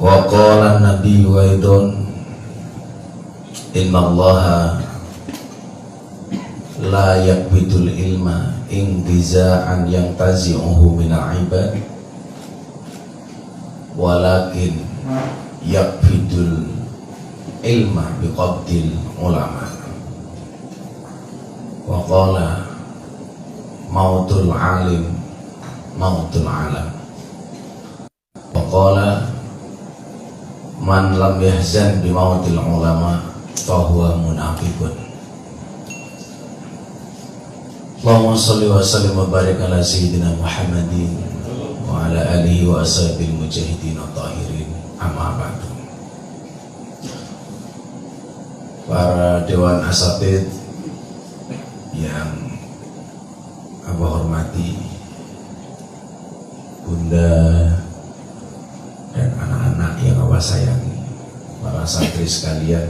Wa qala Nabi Waidun innallaha la yakbidul ilma intiza'an yang tazi'uhu minal ibad walakin yakbidul ilma biqabdil ulama. Wa qala mautul alim mautul alam. Wa qala man lam yahzan bimautil ulama fahuwa munafiqun. Allahumma shalli wa sallim wa barik ala sayyidina Muhammadin wa ala alihi wa ashabil mujahidin at-tahirin. Amma ba'du. Para dewan asatid yang Abah hormati, Bunda dan anak-anak yang Abah sayangi, para santri sekalian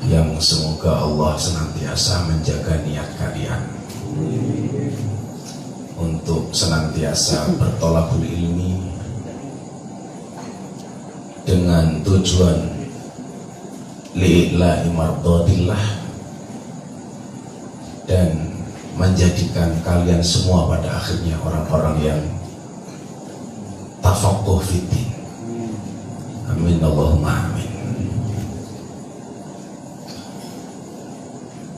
yang semoga Allah senantiasa menjaga niat kalian untuk senantiasa bertolakul ilmi dengan tujuan li'ila'i mardhatillah dan menjadikan kalian semua pada akhirnya orang-orang yang tafaqquh fiddin. Amin Allahumma amin.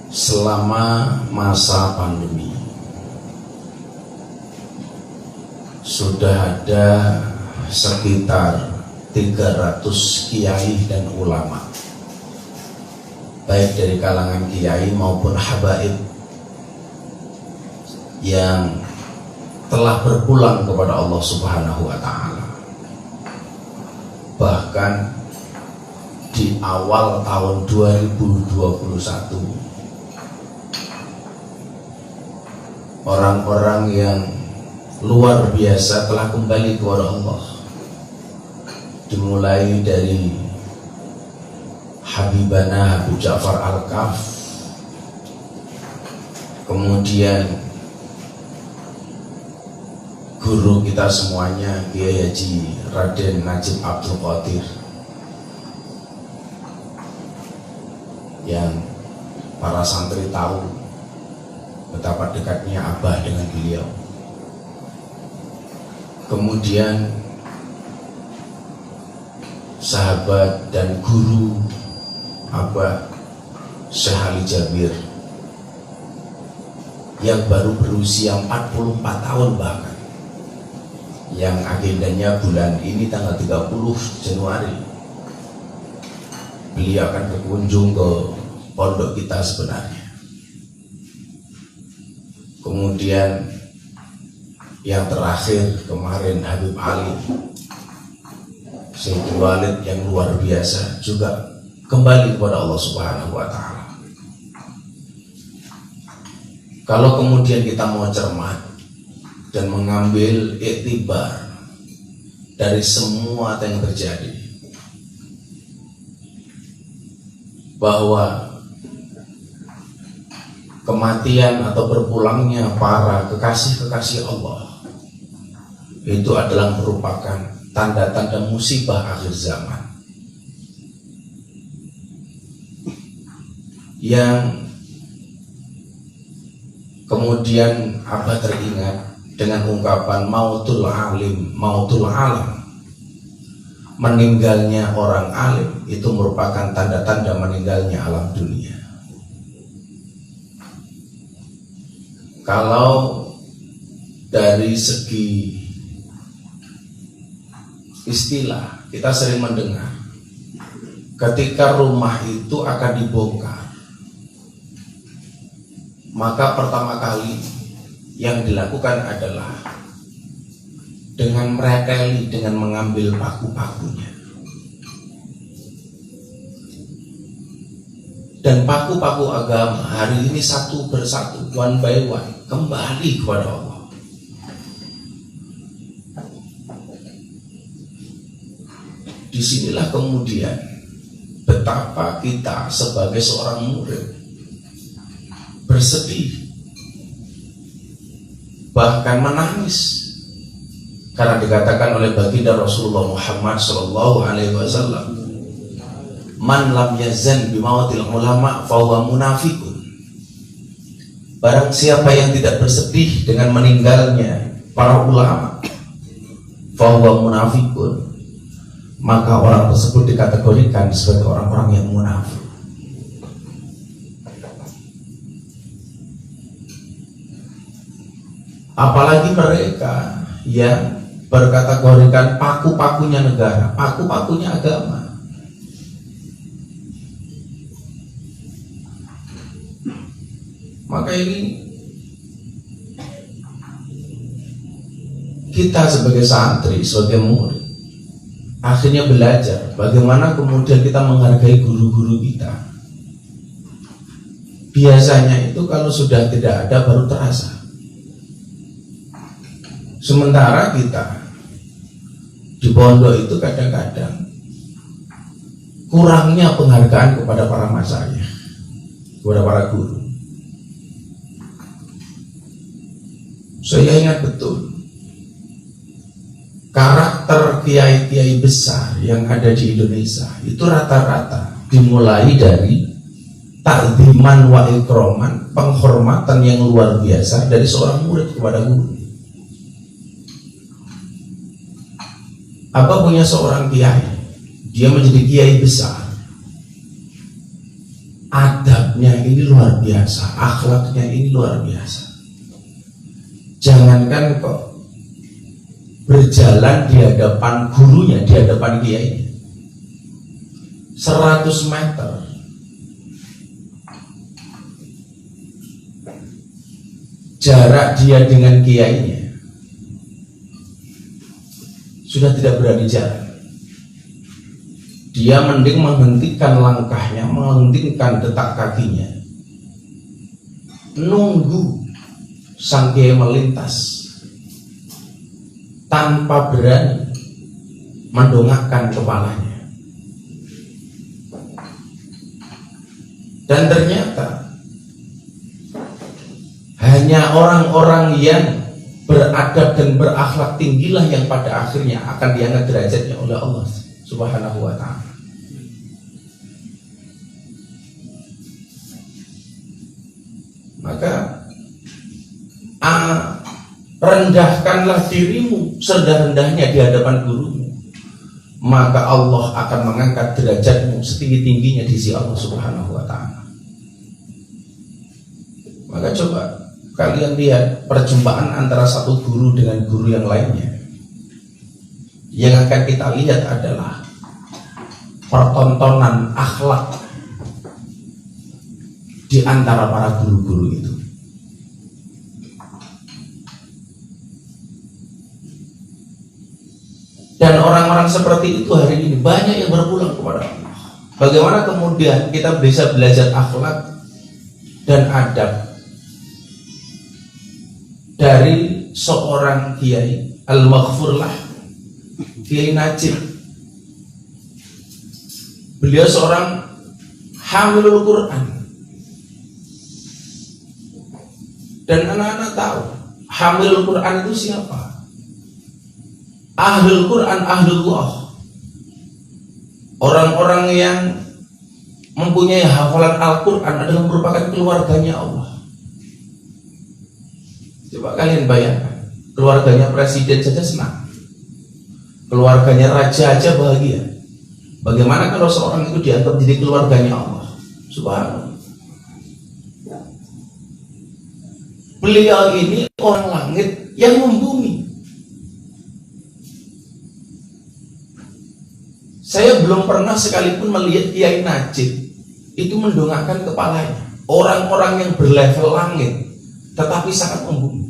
Selama masa pandemi sudah ada sekitar 300 kiai dan ulama, baik dari kalangan kiai maupun habaib, yang telah berpulang kepada Allah Subhanahu wa ta'ala. Bahkan di awal tahun 2021 orang-orang yang luar biasa telah kembali kepada Allah, dimulai dari Habibana Habib Ja'far Al-Kaf, kemudian guru kita semuanya Kiai Haji Raden Najib Abdul Qadir, yang para santri tahu betapa dekatnya Abah dengan beliau. Kemudian sahabat dan guru Abah Syekh Ali Jabir yang baru berusia 44 tahun bahkan, yang agendanya bulan ini tanggal 30 Januari beliau akan berkunjung ke pondok kita sebenarnya. Kemudian yang terakhir kemarin Habib Ali Syekh Walid yang luar biasa juga kembali kepada Allah Subhanahu wa ta'ala. Kalau kemudian kita mau cermat dan mengambil iktibar dari semua yang terjadi, bahwa kematian atau berpulangnya para kekasih-kekasih Allah itu adalah merupakan tanda-tanda musibah akhir zaman yang kemudian Abah teringat dengan ungkapan mautul alim mautul alam. Meninggalnya orang alim itu merupakan tanda-tanda meninggalnya alam dunia. Kalau dari segi istilah, kita sering mendengar ketika rumah itu akan dibongkar, maka pertama kali yang dilakukan adalah dengan mereteli, dengan mengambil paku-pakunya. Dan paku-paku agama hari ini satu persatu, one by one, kembali kepada Allah. Disinilah kemudian betapa kita sebagai seorang murid bersedih, bahkan menangis Karena dikatakan oleh baginda Rasulullah Muhammad sallallahu alaihi wasallam, man lam yazan bimautil ulama fahuwa munafikun. Barang siapa yang tidak bersedih dengan meninggalnya para ulama, fahuwa munafikun, maka orang tersebut dikategorikan sebagai orang-orang yang munafik. Apalagi mereka yang berkategorikan paku-pakunya negara, paku-pakunya agama. Maka ini kita sebagai santri, sebagai murid, akhirnya belajar bagaimana kemudian kita menghargai guru-guru kita. Biasanya itu kalau sudah tidak ada baru terasa. Sementara kita di pondok itu kadang-kadang kurangnya penghargaan kepada para masyayikh, kepada para guru. Saya ingat betul karakter kiai-kiai besar yang ada di Indonesia itu rata-rata dimulai dari ta'ziman wa ikroman, penghormatan yang luar biasa dari seorang murid kepada guru. Apa punya seorang kiai, dia menjadi kiai besar, adabnya ini luar biasa, akhlaknya ini luar biasa. Jangankan kok berjalan di hadapan gurunya, di hadapan kiainya 100 meter jarak dia dengan kiainya sudah tidak berani jalan. Dia mending menghentikan langkahnya, menghentikan detak kakinya, nunggu sang kiai melintas tanpa berani mendongakkan kepalanya. Dan ternyata hanya orang-orang yang beradab dan berakhlak tinggilah yang pada akhirnya akan diangkat derajatnya oleh Allah Subhanahu wa ta'ala. Maka rendahkanlah dirimu serendah-rendahnya di hadapan gurumu, maka Allah akan mengangkat derajatmu setinggi-tingginya di sisi Allah Subhanahu wa ta'ala. Maka coba kalian lihat perjumpaan antara satu guru dengan guru yang lainnya. Yang akan kita lihat adalah pertontonan akhlak di antara para guru-guru itu. Dan orang-orang seperti itu hari ini banyak yang berpulang kepada Allah. Bagaimana kemudian kita bisa belajar akhlak dan adab dari seorang kiai al-maghfurlah, Kiai Najib. Beliau seorang hamilul Quran, dan anak-anak tahu hamilul Quran itu siapa? Ahlul Quran, ahlullah, orang-orang yang mempunyai hafalan Al-Quran adalah merupakan keluarganya Allah. Coba kalian bayangkan, keluarganya presiden saja senang, keluarganya raja aja bahagia. Bagaimana kalau seorang itu dianggap jadi keluarganya Allah Subhanahu. Beliau ini orang langit yang membumi. Saya belum pernah sekalipun melihat Kiai Najib itu mendongakkan kepalanya. Orang-orang yang berlevel langit tetapi sangat membumi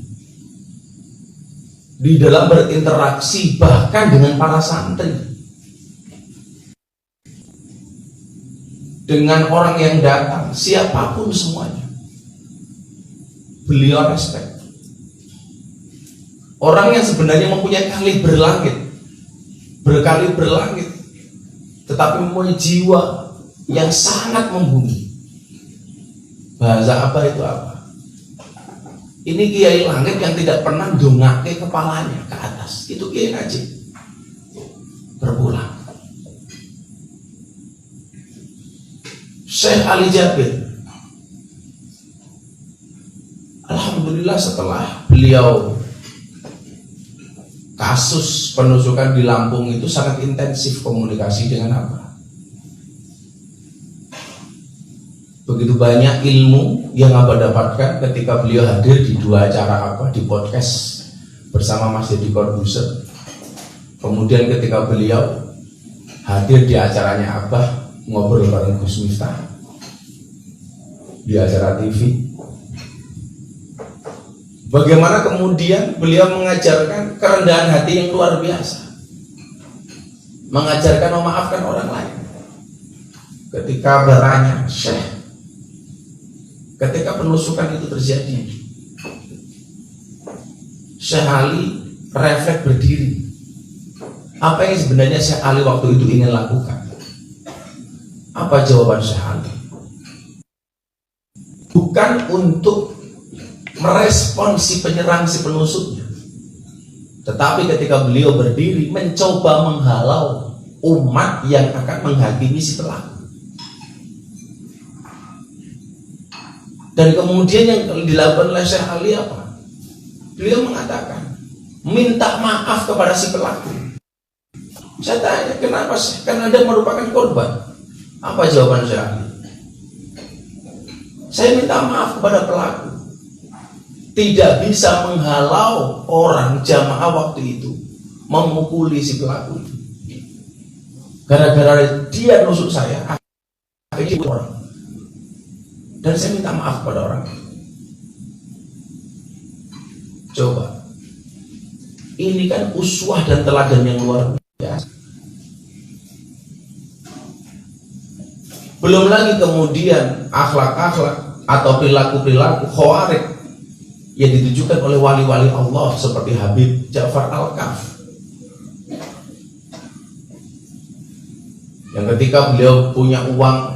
di dalam berinteraksi bahkan dengan para santri, dengan orang yang datang, siapapun semuanya beliau respect. Orang yang sebenarnya mempunyai kaliber langit, berkaliber langit, tetapi mempunyai jiwa yang sangat membumi. Bahasa apa itu apa? Ini kiai langit yang tidak pernah dongake kepalanya ke atas. Itu kiai ngaji berpulang. Syekh Ali Jabir, alhamdulillah setelah beliau kasus penusukan di Lampung itu sangat intensif komunikasi dengan apa? Begitu banyak ilmu yang Abah dapatkan ketika beliau hadir di dua acara di podcast bersama Mas Deddy Corbuzier. Kemudian ketika beliau hadir di acaranya Abah ngobrol bareng Gus Miftah di acara TV. Bagaimana kemudian beliau mengajarkan kerendahan hati yang luar biasa, mengajarkan memaafkan orang lain. Ketika bertanya, Syekh, ketika penusukan itu terjadi, Syekh Ali refleks berdiri. Apa yang sebenarnya Syekh Ali waktu itu ingin lakukan? Apa jawaban Syekh Ali? Bukan untuk merespon si penyerang, si penusuknya, tetapi ketika beliau berdiri mencoba menghalau umat yang akan menghakimi si pelaku. Dan kemudian yang dilakukan oleh Syekh Ali apa? Beliau mengatakan, minta maaf kepada si pelaku. Saya tanya, kenapa sih? Karena Anda merupakan korban. Apa jawaban Syekh Ali? Saya minta maaf kepada pelaku. Tidak bisa menghalau orang jamaah waktu itu memukuli si pelaku. Gara-gara dia nusuk saya, akhirnya orang. Dan saya minta maaf kepada orang. Coba, ini kan uswah dan teladan yang luar biasa. Belum lagi kemudian akhlak-akhlak atau perilaku-perilaku khawarij yang ditujukan oleh wali-wali Allah seperti Habib Ja'far Al-Kaf, yang ketika beliau punya uang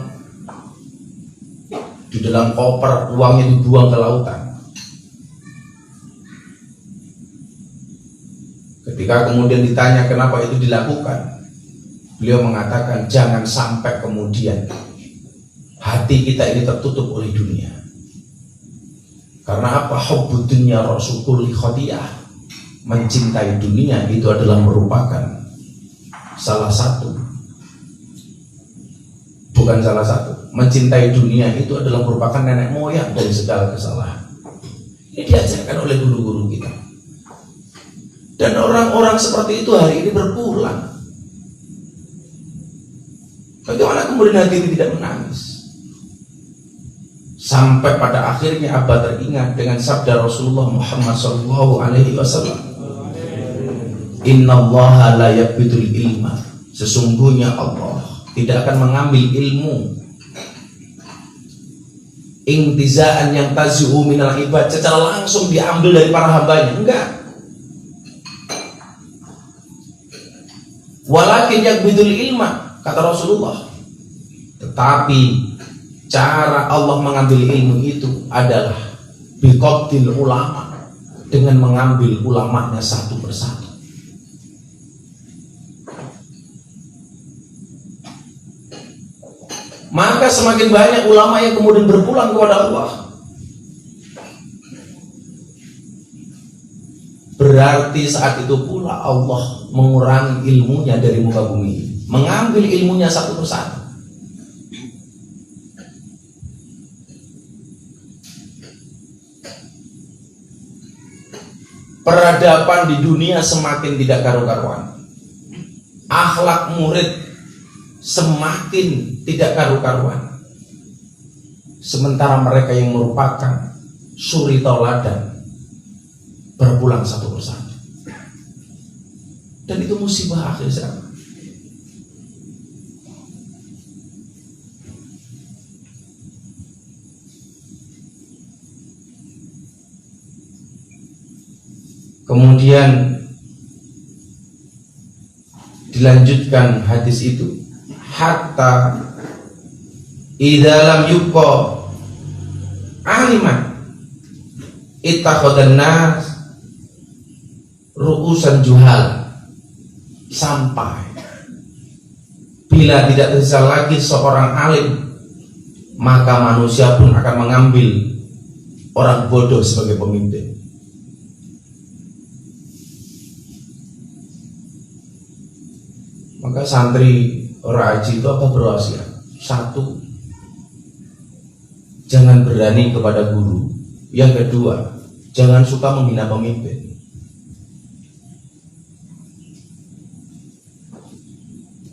di dalam koper, uangnya dibuang ke lautan. Ketika kemudian ditanya kenapa itu dilakukan, beliau mengatakan jangan sampai kemudian hati kita ini tertutup oleh dunia. Karena apa? Hubbud dunya rasulul khotiyah. Mencintai dunia itu adalah merupakan salah satu, bukan salah satu, mencintai dunia itu adalah merupakan nenek moyang dari segala kesalahan. Ini diajarkan oleh guru-guru kita. Dan orang-orang seperti itu hari ini berpulang. Bagaimana kemudian hati ini tidak menangis? Sampai pada akhirnya Abah teringat dengan sabda Rasulullah Muhammad SAW, Innallaha la yaqbidul ilma. Sesungguhnya Allah tidak akan mengambil ilmu intizaan yang tazi'u minal ibad, secara langsung diambil dari para hambanya. Enggak. Walakin yaqbidul ilma, kata Rasulullah. Tetapi cara Allah mengambil ilmu itu adalah biqabdil ulama, dengan mengambil ulamanya satu persatu. Maka semakin banyak ulama yang kemudian berpulang kepada Allah, berarti saat itu pula Allah mengurangi ilmunya dari muka bumi, mengambil ilmunya satu persatu. Peradaban di dunia semakin tidak karu-karuan, akhlak murid semakin tidak karu-karuan, sementara mereka yang merupakan suri tauladan berpulang satu persatu. Dan itu musibah akhir zaman. Kemudian dilanjutkan hadis itu, hatta idza lam yubqa aliman Ittakhadhan nas ru'usan juhal, sampai bila tidak tersisa lagi seorang alim, maka manusia pun akan mengambil orang bodoh sebagai pemimpin. Maka santri Raji itu apa berwasiat? Satu, jangan berani kepada guru. Yang kedua, jangan suka menghina pemimpin.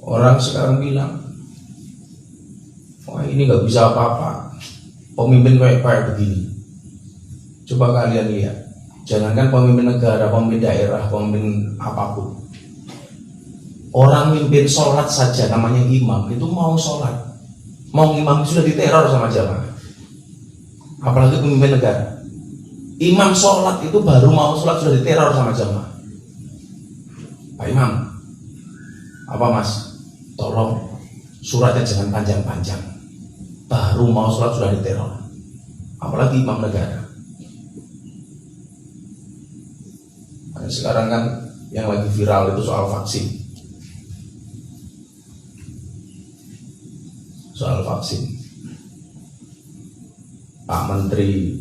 Orang sekarang bilang, wah ini nggak bisa apa-apa, pemimpin kayak begini. Coba kalian lihat, jangankan pemimpin negara, pemimpin daerah, pemimpin apapun. Orang mimpin sholat saja namanya imam, itu mau sholat, mau imam sudah diteror sama jamaah. Apalagi pemimpin negara. Imam sholat itu baru mau sholat sudah diteror sama jamaah. Pak Imam, apa mas? Tolong suratnya jangan panjang-panjang. Baru mau sholat sudah diteror. Apalagi imam negara. Nah, sekarang kan yang lagi viral itu soal vaksin. Soal vaksin. Pak Menteri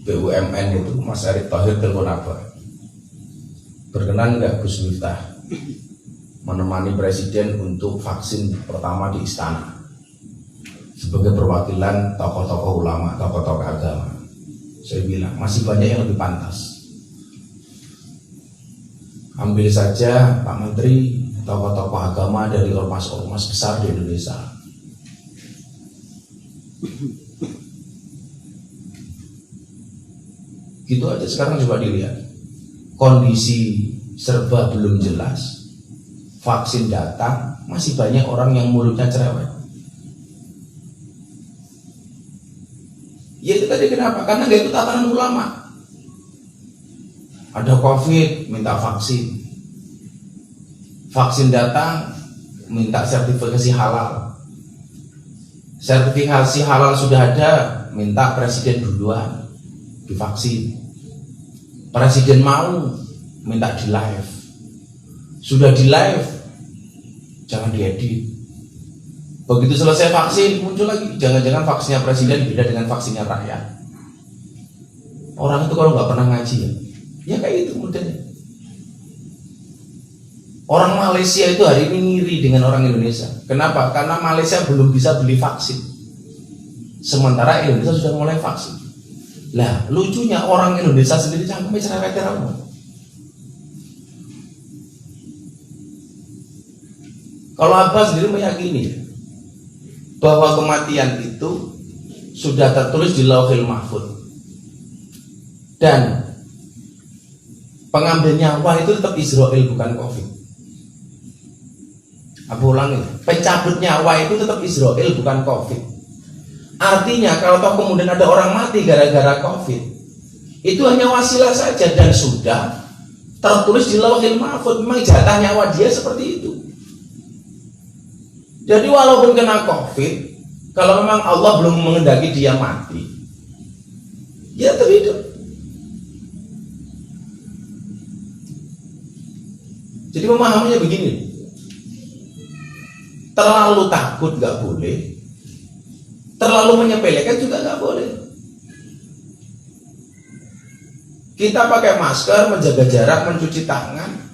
BUMN itu Mas Erick Thohir telepon apa? Berkenan nggak Gus Miftah menemani Presiden untuk vaksin pertama di istana sebagai perwakilan tokoh-tokoh ulama, tokoh-tokoh agama? Saya bilang masih banyak yang lebih pantas. Ambil saja Pak Menteri, tokoh-tokoh agama dari ormas-ormas besar di Indonesia. Gitu aja sekarang coba dilihat. Kondisi serba belum jelas. Vaksin datang, masih banyak orang yang mulutnya cerewet. Ya itu tadi kenapa? Karena gak ikut tatanan ulama. Ada COVID, minta vaksin. Vaksin datang, minta sertifikasi halal. Sertifikasi halal sudah ada, minta presiden duluan divaksin. Presiden mau, minta di live. Sudah di live, jangan diedit. Begitu selesai vaksin, muncul lagi, jangan-jangan vaksinnya presiden beda dengan vaksinnya rakyat. Orang itu kalau nggak pernah ngaji ya kayak itu modelnya. Orang Malaysia itu hari ini ngiri dengan orang Indonesia. Kenapa? Karena Malaysia belum bisa beli vaksin, sementara Indonesia sudah mulai vaksin. Lah lucunya orang Indonesia sendiri cangkemnya cerewet-cerewet. Kalau Abbas sendiri meyakini bahwa kematian itu sudah tertulis di Lauhil Mahfuz dan pengambil nyawa itu tetap Israel bukan COVID. Aku ulangi, pencabut nyawa itu tetap Israel bukan COVID. Artinya kalau toh kemudian ada orang mati gara-gara COVID, itu hanya wasilah saja dan sudah tertulis di Lauhil Mahfuz. Memang jatah nyawa dia seperti itu. Jadi walaupun kena COVID, kalau memang Allah belum menghendaki dia mati, ya tetap hidup. Jadi memahaminya begini, terlalu takut gak boleh, terlalu menyepelekan juga nggak boleh. Kita pakai masker, menjaga jarak, mencuci tangan,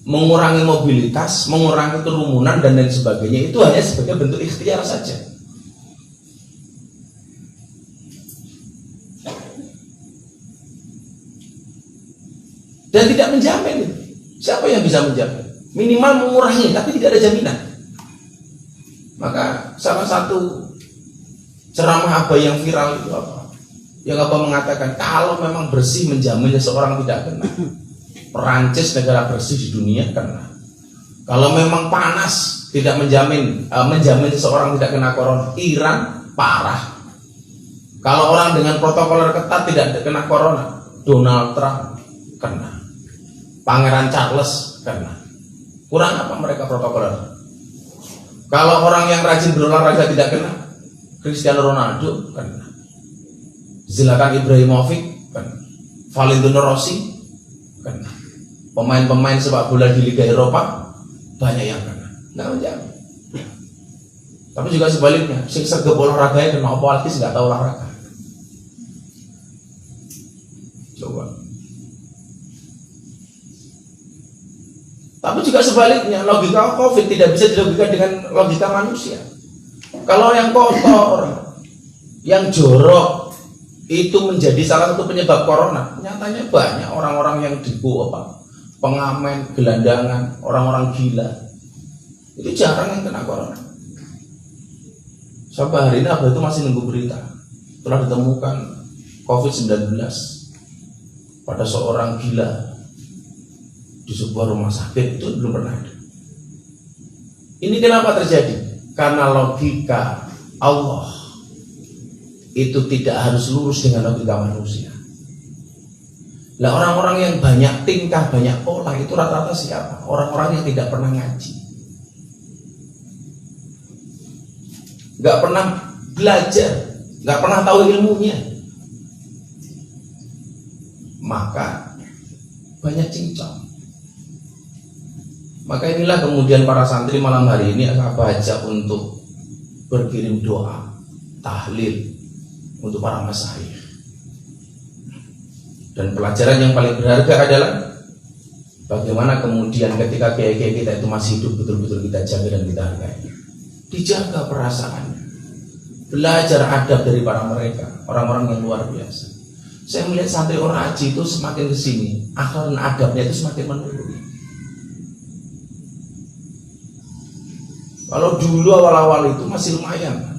mengurangi mobilitas, mengurangi kerumunan dan lain sebagainya, itu hanya sebagai bentuk ikhtiar saja. Dan tidak menjamin. Siapa yang bisa menjamin? Minimal mengurangi, tapi tidak ada jaminan. Maka salah satu ceramah apa yang viral itu apa? Yang apa mengatakan kalau memang bersih menjamin seseorang tidak kena. Perancis negara bersih di dunia kena. Kalau memang panas tidak menjamin seseorang tidak kena corona. Iran parah. Kalau orang dengan protokol ketat tidak kena corona. Donald Trump kena. Pangeran Charles kena. Kurang apa mereka protokoler? Kalau orang yang rajin berolahraga tidak kena. Cristiano Ronaldo kena. Zlatan Ibrahimovic kan. Valentino Rossi kan. Pemain-pemain sepak bola di Liga Eropa banyak yang kena, nggak menjamin. Tapi juga sebaliknya, sing sergap olahraganya kena apalagi nggak tahu olahraga. Coba. Tapi juga sebaliknya, logika COVID tidak bisa dilogika dengan logika manusia. Kalau yang kotor, yang jorok itu menjadi salah satu penyebab corona, nyatanya banyak orang-orang yang pengamen, gelandangan, orang-orang gila itu jarang yang kena corona. Sampai hari ini Abah itu masih nunggu berita telah ditemukan COVID-19 pada seorang gila di sebuah rumah sakit. Itu belum pernah ada. Ini kenapa terjadi? Karena logika Allah itu tidak harus lurus dengan logika manusia. Lah orang-orang yang banyak tingkah, banyak pola itu rata-rata siapa? Orang-orang yang tidak pernah ngaji, nggak pernah belajar, nggak pernah tahu ilmunya, maka banyak cincang. Maka inilah kemudian para santri malam hari ini akan ajak untuk berkirim doa, tahlil untuk para masyayikh. Dan pelajaran yang paling berharga adalah bagaimana kemudian ketika kiai-kiai kita itu masih hidup, betul-betul kita jaga dan kita hargai. Dijaga perasaannya, belajar adab dari para mereka, orang-orang yang luar biasa. Saya melihat santri orang haji itu semakin kesini, akhlak dan adabnya itu semakin menurun. Kalau dulu awal-awal itu masih lumayan.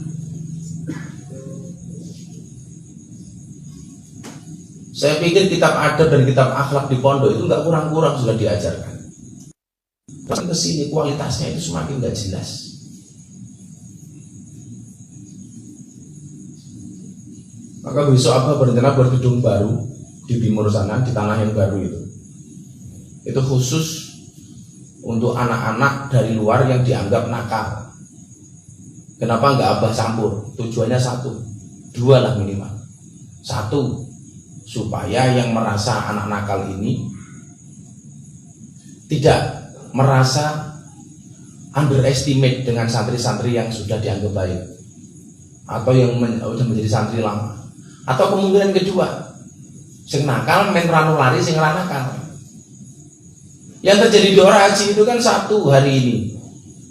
Saya pikir kitab adab dan kitab akhlak di pondok itu nggak kurang-kurang sudah diajarkan. Terus kesini kualitasnya itu semakin nggak jelas. Maka besok Abah berencana buat gedung baru di timur sana, di tanah yang baru itu. Itu khusus untuk anak-anak dari luar yang dianggap nakal. Kenapa nggak Abah campur? Tujuannya satu, dua lah minimal. Satu, supaya yang merasa anak nakal ini tidak merasa underestimate dengan santri-santri yang sudah dianggap baik atau yang sudah menjadi santri lama. Atau kemungkinan kedua, sing nakal men ranu lari sing nakal. Yang terjadi di orang haji itu kan satu hari ini,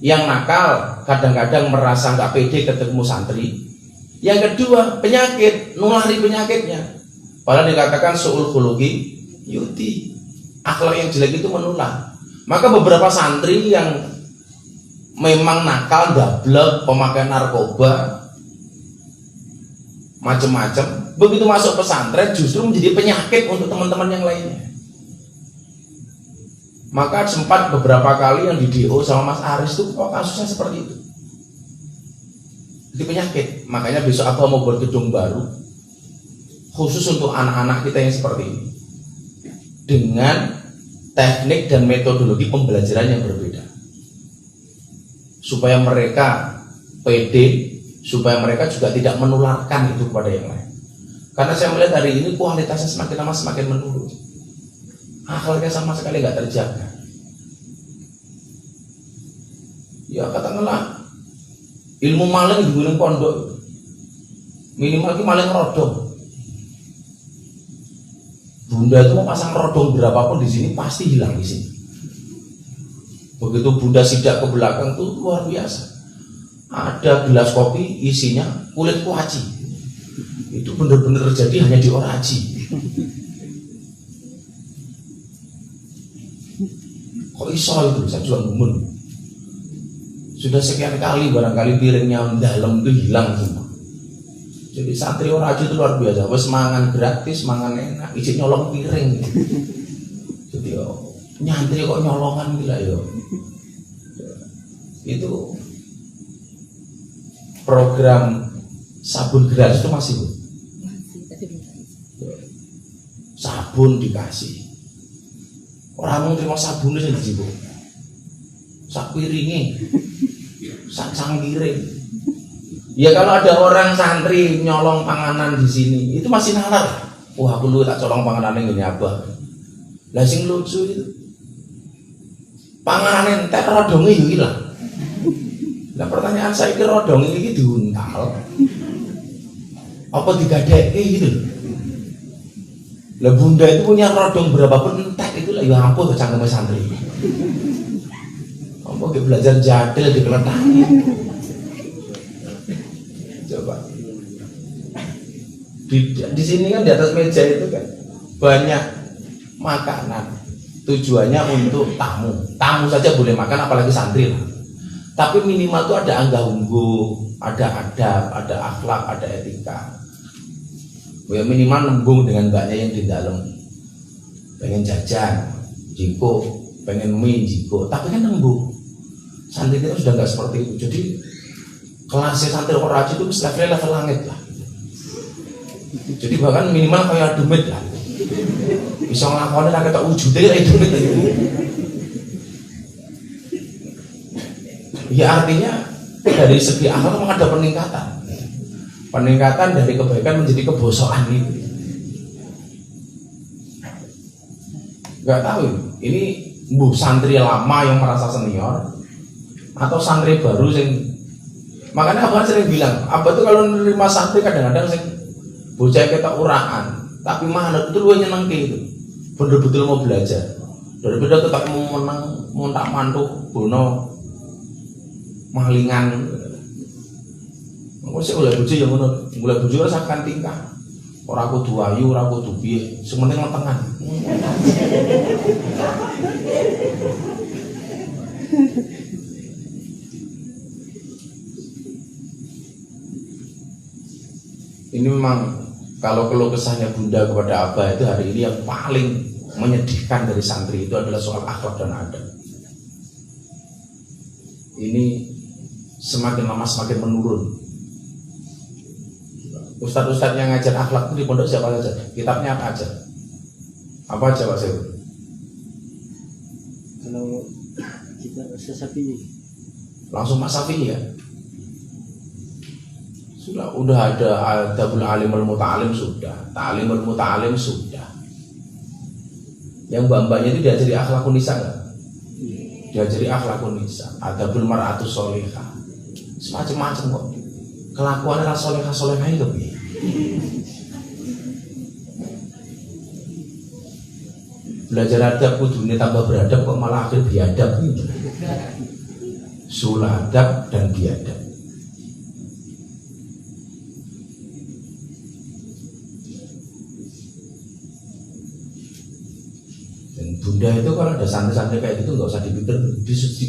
yang nakal kadang-kadang merasa nggak pede ketemu santri. Yang kedua, penyakit, nulari penyakitnya. Padahal dikatakan su'ul khuluqi yuti, akhlak yang jelek itu menular. Maka beberapa santri yang memang nakal, dablek, pemakai narkoba, macam-macam, begitu masuk pesantren justru menjadi penyakit untuk teman-teman yang lainnya. Maka sempat beberapa kali yang di DO sama Mas Aris itu kok kasusnya seperti itu, jadi penyakit. Makanya besok Abah mau buat gedung baru khusus untuk anak-anak kita yang seperti ini, dengan teknik dan metodologi pembelajaran yang berbeda, supaya mereka pede, supaya mereka juga tidak menularkan itu kepada yang lain. Karena saya melihat hari ini kualitasnya semakin lama semakin menurun, akhlaknya sama sekali nggak terjaga. Ya katakanlah ilmu maling di gunung pondok minimal itu maling rodong. Bunda itu mau pasang rodong berapapun di sini pasti hilang di sini. Begitu Bunda sidak ke belakang tuh luar biasa. Ada gelas kopi isinya kulit kuaci. Itu benar-benar terjadi hanya di orang haji. Kok iso itu bisa jual gumun? Sudah sekian kali barangkali piringnya dalam itu hilang semua. Jadi santri orang haji itu luar biasa. Wes mangan gratis, mangan enak, izin nyolong piring. Jadi nyantri kok nyolongan gila yo. Itu program sabun gratis itu masih, sabun dikasih. Orang mau terima sabunnya sendiri bu, sak piringnya, sak sangkiring. Ya kalau ada orang santri nyolong panganan di sini, itu masih nalar. Wah aku lu tak colong panganane ngene abah. Lah sing lucu itu panganane entek rodonge yo ilang. Lah pertanyaan saya ki rodonge iki diuntal. Apa digadekke gitu. Lah bunda itu punya rodong berapapun entek itu lah ya ampun cangkeme santri. Apa ke belajar jadil di kelentangnya. Coba. Di sini kan di atas meja itu kan banyak makanan. Tujuannya untuk tamu. Tamu saja boleh makan apalagi santri lah. Tapi minimal tuh ada anggah ungguh, ada adab, ada akhlak, ada etika. Ya minimal nembung dengan mbaknya yang di dalam. Pengen jajan, jiko, pengen mie, jiko. Tapi kan nembung. Santri kita sudah nggak seperti itu. Jadi kelasnya santri Oraji itu level langit lah. Jadi bahkan minimal kayak dumit lah. Bisa ngelakuin lah kita wujudnya kayak dumit itu. Ya artinya dari segi akhlak memang ada peningkatan dari kebaikan menjadi kebosokan itu. Gak tahu ini bu santri lama yang merasa senior atau santri baru sing. Makanya abang sering bilang, abah tuh kalau menerima santri kadang-kadang sing bocah kita uraan, tapi mana itu lu nyeneng itu, betul-betul mau belajar. Daripada kita mau menang, mau tak mantuk, bono malingan. Aku sih oleh bojo yang ngono, oleh bojo rasakan tingkah. Ora kudu ayu, ora kudu piye, sementing lentengan. Ini memang kalau keluh kesahnya bunda kepada abah itu hari ini yang paling menyedihkan dari santri itu adalah soal akhlak dan adab. Ini semakin lama semakin menurun. Ustadz-ustadz yang ngajar akhlak itu di pondok siapa saja? Kitabnya apa aja? Apa aja Pak Sewu? Kalau kita Safi langsung Mas Safi ya? Udah ada adabul alimul muta'alim sudah, ta'limul muta'alim sudah. Yang mbak-mbaknya itu diajari akhlakun nisa enggak? Diajari akhlakun nisa, adabul mar'atus sholihah. Semacam-macam kok. Kelakuannya ras solehah itu. Belajar adab kudu ini tambah beradab kok malah akhir biadab gitu. Sulah adab dan biadab. Bunda itu kalau ada santri-santri kayak gitu nggak usah dipikir,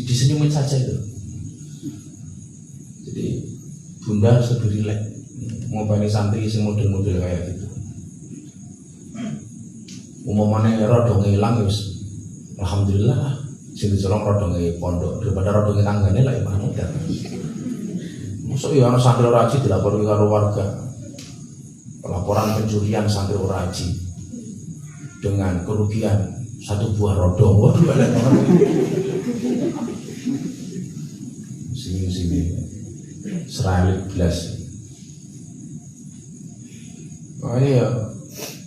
disenyumin saja itu. Jadi bunda harus lebih rileks. Ngopeni santri sing model-model kayak gitu. Umumane rodong ilang wis alhamdulillah sing dicolong rodonge pondok daripada rodonge tanggane lah iman udah. Mosok ya ana santri Oraji dilapori karo warga. Pelaporan pencurian santri Oraji dengan kerugian 1 buah rodong. Waduh banyak banget. Sini Seralik belas. Makanya ya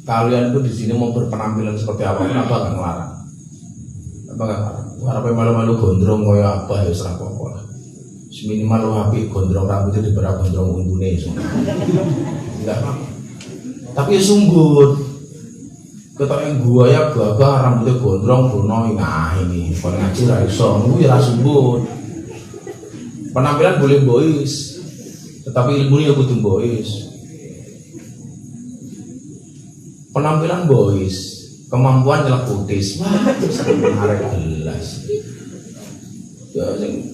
kalian tuh di sini mau berpenampilan seperti apa, kenapa nggak ngelarang? Apa nggak ngelarang? Harapnya malu-malu gondrong kayak apa ya serah apa. Minimal lo api gondrong rambutnya dibera gondrong untune semua. Enggak apa. Tapi ya sungguh. Ketok yang gua ya gagah rambutnya gondrong bono nah ini kon ngaji ra iso ngono ya ra sumbut. Penampilan boleh boys, tetapi ilmunya kudu boys. Penampilan boys, kemampuan nyeleputis, wah menarik jelas. Ya sing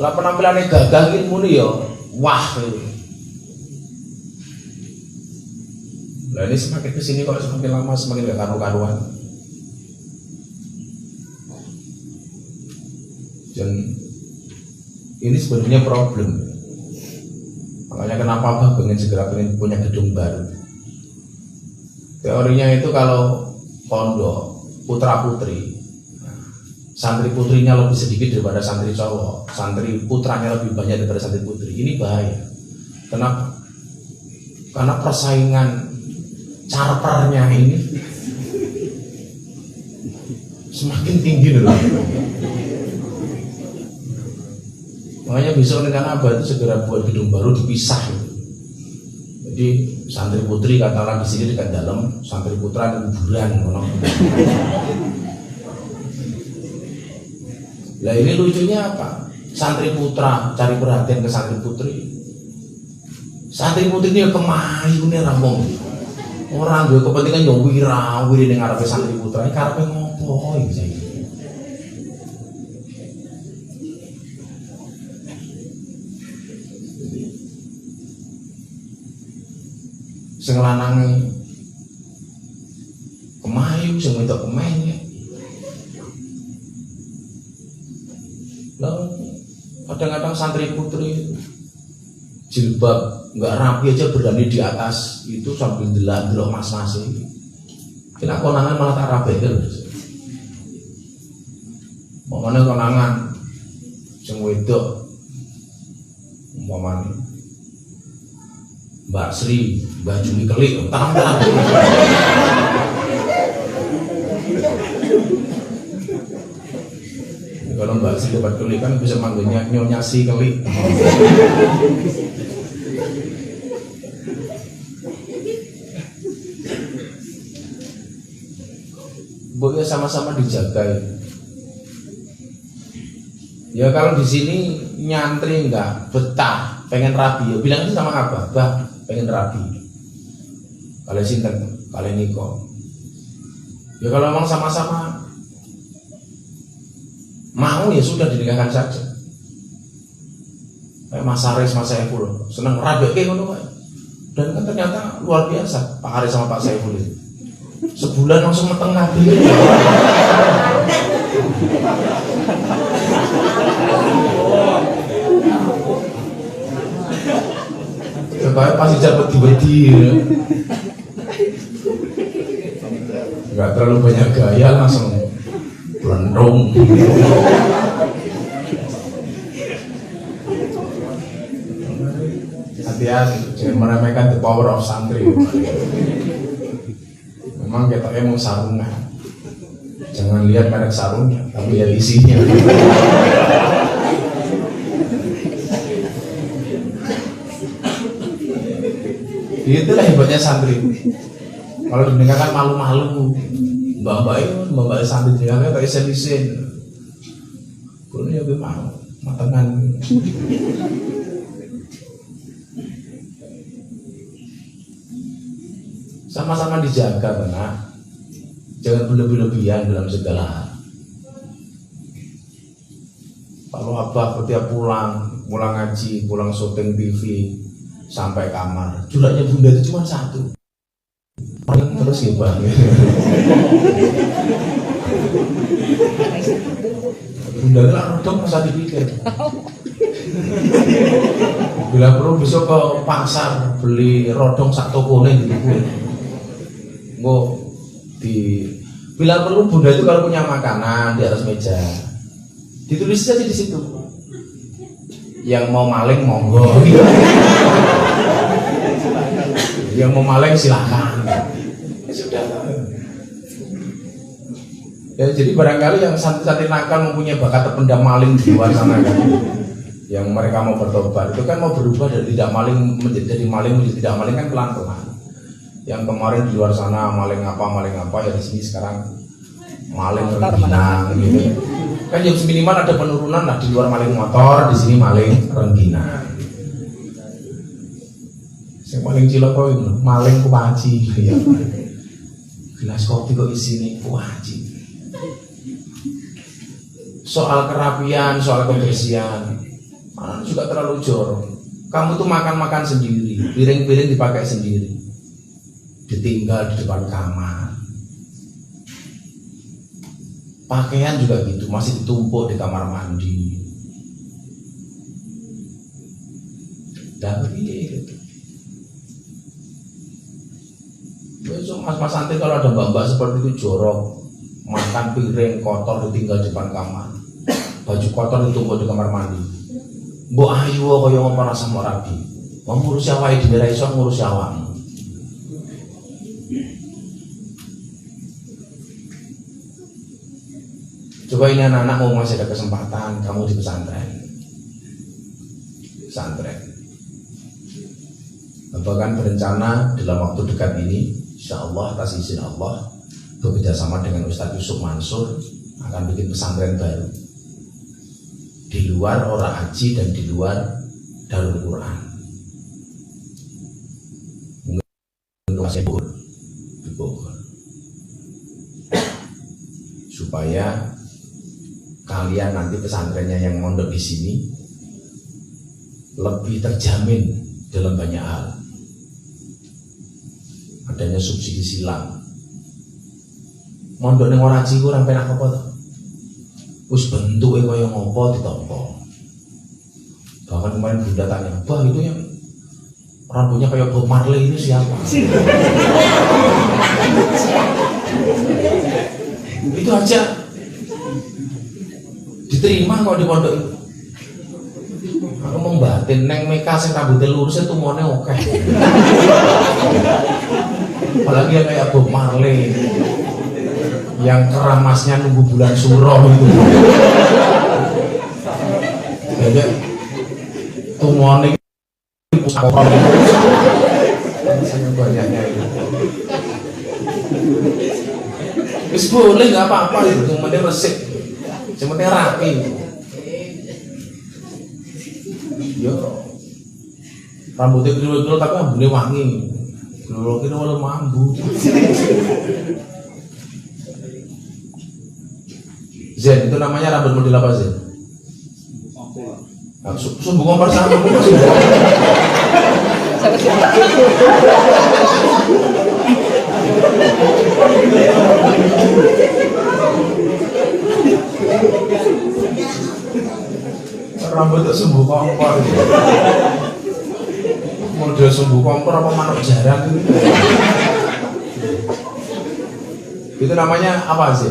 lah penampilannya gagah ilmunya ya wah. Nah ini semakin kesini kalau semakin lama semakin gak karu-karuan. Dan ini sebenarnya problem. Makanya kenapa Abah pengen punya gedung baru. Teorinya itu kalau pondok putra putri, santri putrinya lebih sedikit daripada santri cowok, santri putranya lebih banyak daripada santri putri. Ini bahaya. Kenapa? Karena persaingan charternya ini semakin tinggi loh. Makanya besok rencana Abah itu segera buat gedung baru dipisah. Jadi santri putri katakanlah di sini dekat dalam, santri putra di kuburan. Lah ini lucunya apa? Santri putra cari perhatian ke santri putri. Santri putri ini kemayu nih rampung. Orang gue kepentingan yang wiri dengan ngarepe santri putra ini karepe ngopo iki. Sing lanange kemayu, sing wedok kemenye. Lah kadang-kadang santri putri jilbab nggak rapi aja berani di atas itu sambil delok mas-mas ini. Kena konangan malah tak rapi kan. Makanya konangan sing wedok umpamane Mbak Sri, Mbak Juli kelik, tampil. Kalau Mbak Sri dapat kelik kan bisa manggilnya Nyonya Si kelik. Pokoknya sama-sama dijaga ya. Ya kalau di sini nyantri enggak betah, pengen rapi, ya bilang itu sama apa? Bah, pengen rapi. Kalian sinten, kalian niko. Ya kalau memang sama-sama mau ya sudah dinikahkan saja. Kayak Mas Haris, Mas Saiful, seneng rapi kayak ngono Pak. Dan kan ternyata luar biasa Pak Haris sama Pak Saiful itu. Sebulan langsung meteng kabeh. Supaya pasti cepet dibedi. Enggak terlalu banyak gaya langsung blendong. Hati-hati, jangan meremehkan the power of santri. Memang kita mau sarungan. Jangan lihat merek sarungnya, tapi lihat isinya. Itulah hebatnya santri. Kalau dinikahkan malu-malu, mbak-mbak santri dinikahkan kayak isen-isen. Kalau ya mau matengan. Sama-sama dijaga benar. Jangan berlebih-lebihan dalam segala hal. Kalau abah setiap pulang ngaji, pulang syuting TV, sampai kamar, juraknya bunda itu cuma satu. Terus ya bang. Bunda itu rodong masa dipikir. Bila perlu besok ke pasar beli rodong sak tokone gitu. Bila perlu bunda itu kalau punya makanan di atas meja, ditulis saja di situ. Yang mau maling monggo. Yang mau maling silakan. Sudah. Ya, jadi barangkali yang santri-santri nakal mempunyai bakat terpendam maling di luar sana kan, yang mereka mau bertobat itu kan mau berubah dari tidak maling menjadi maling menjadi tidak maling kan pelan-pelan. Yang kemarin di luar sana maling apa ya di sini sekarang maling rengginang gitu. Kan yang minimal ada penurunan lah, di luar maling motor, di sini maling rengginang. Yang paling cilok kok itu maling kuaci ya. Gelas kopi kok isine kuaci. Soal kerapian, soal kebersihan, mana juga terlalu jorok. Kamu tuh makan sendiri, piring-piring dipakai sendiri, ditinggal di depan kamar. Pakaian juga gitu, masih ditumpuk di kamar mandi. Dan begitu. Besok mas-mas santri kalau ada mbak-mbak seperti itu jorok, makan piring kotor ditinggal di depan kamar, baju kotor ditumpuk di kamar mandi. Mbok ayu kaya ngopo rasa rapi. Wong ngurus awake dhewe ra iso ngurus awakmu. Coba ini anak-anak mau masih ada kesempatan kamu di pesantren. Pesantren. Bapak kan berencana dalam waktu dekat ini, insya Allah atas izin Allah, bekerja sama dengan Ustadz Yusuf Mansur akan bikin pesantren baru di luar Ora Haji dan di luar Darul Quran. Untuk di Bogor. Supaya kalian nanti pesantrennya yang mondok di sini lebih terjamin dalam banyak hal. Adanya subsidi silang. Mondok ning Ora Haji kurang penak apa to? Wis bentuke kaya ngopo ditampa. Bahkan kemarin Bunda tanya, "Bah, itu yang rambutnya kayak Bob Marley ini siapa?" Itu aja diterima kok di pondok itu. Aku mau batin neng Meka sing rambutnya lurus itu mone oke. Apalagi yang kayak Bob Marley yang keramasnya nunggu bulan suro itu. Jadi tumone saya banyaknya itu. Wis boleh nggak apa-apa itu, cuma dia resik, cuma dia rapi. Yo, rambutnya kecil-kecil tapi rambutnya wangi. Kalau kita malah mambu. Zen, itu namanya rambut model apa Zen? Sumbu kompor sama sumbu kompor. Rambut sumbu kompor. Model sumbu kompor apa manuk jarang itu? Itu namanya apa sih?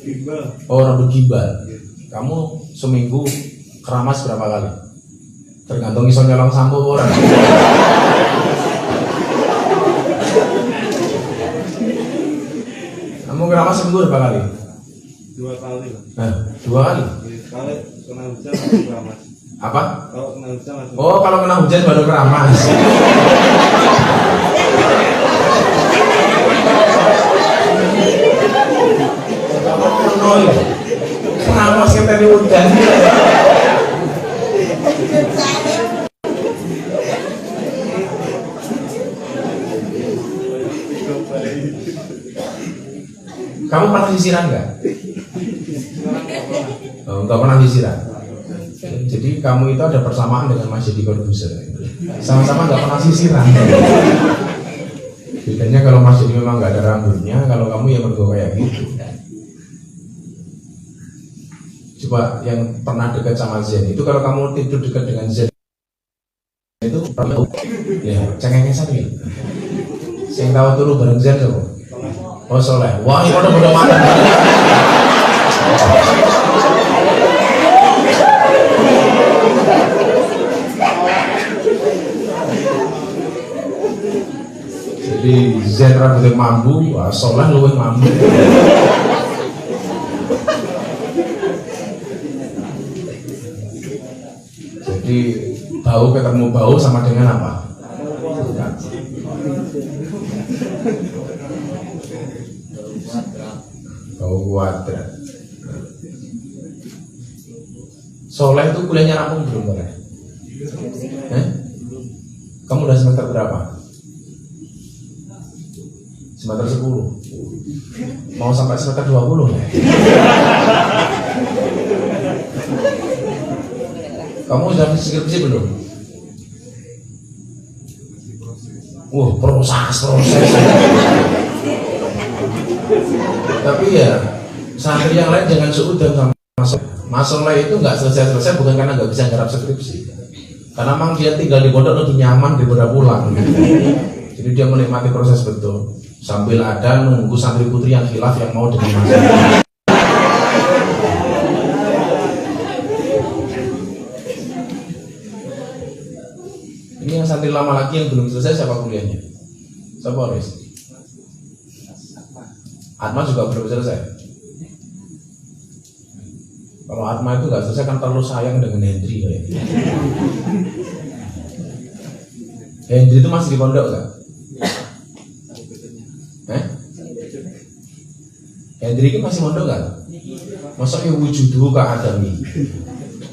Gimbal. Oh, rambut gimbal. Kamu seminggu keramas berapa kali? Tergantung iso nyolong sampo orang. Kamu keramas seminggu berapa kali? 2 kali. 2 kali? Kalau kena hujan masih keramas. Apa? Kalau kena hujan masih. Oh, kalau kena hujan baru keramas. Keramas kita di hujan. Kamu pernah sisiran nggak? Oh, nggak pernah sisiran. Jadi kamu itu ada persamaan dengan Mas Jadi Corbuzier. Sama-sama nggak pernah sisiran. Bedanya kalau Mas Jadi memang nggak ada rambutnya, kalau kamu ya berdua kayak gitu. Coba yang pernah dekat sama Zen itu, kalau kamu tidur dekat dengan Zen itu ya cengengesan gitu. Yang tahu turu bareng Zen tuh. Oh Soleh, wah ini udah mana? Jadi Zen rambutnya mambu, wah Soleh luwih mambu. Jadi bau ketemu bau sama dengan apa? Bau kuadrat. Soleh itu kuliahnya rampung belum Soleh? Kamu udah semester berapa? Semester 10. Mau sampai semester 20 ya? Kamu udah skripsi belum? Proses. Tapi ya santri yang lain jangan seudon sama Mas Soleh itu nggak selesai bukan karena nggak bisa garap skripsi, karena memang dia tinggal di pondok lebih nyaman daripada pulang. Jadi dia menikmati proses betul sambil ada nunggu santri putri yang khilaf yang mau dengan Mas. Ini yang santri lama lagi yang belum selesai siapa kuliahnya? Siapa Oris? Atma juga belum selesai. Kalau Atma itu nggak selesai kan terlalu sayang dengan Hendri ya. Hendri itu masih di pondok nggak? Hendri itu masih pondok nggak? Masa ya wujudu ke adami.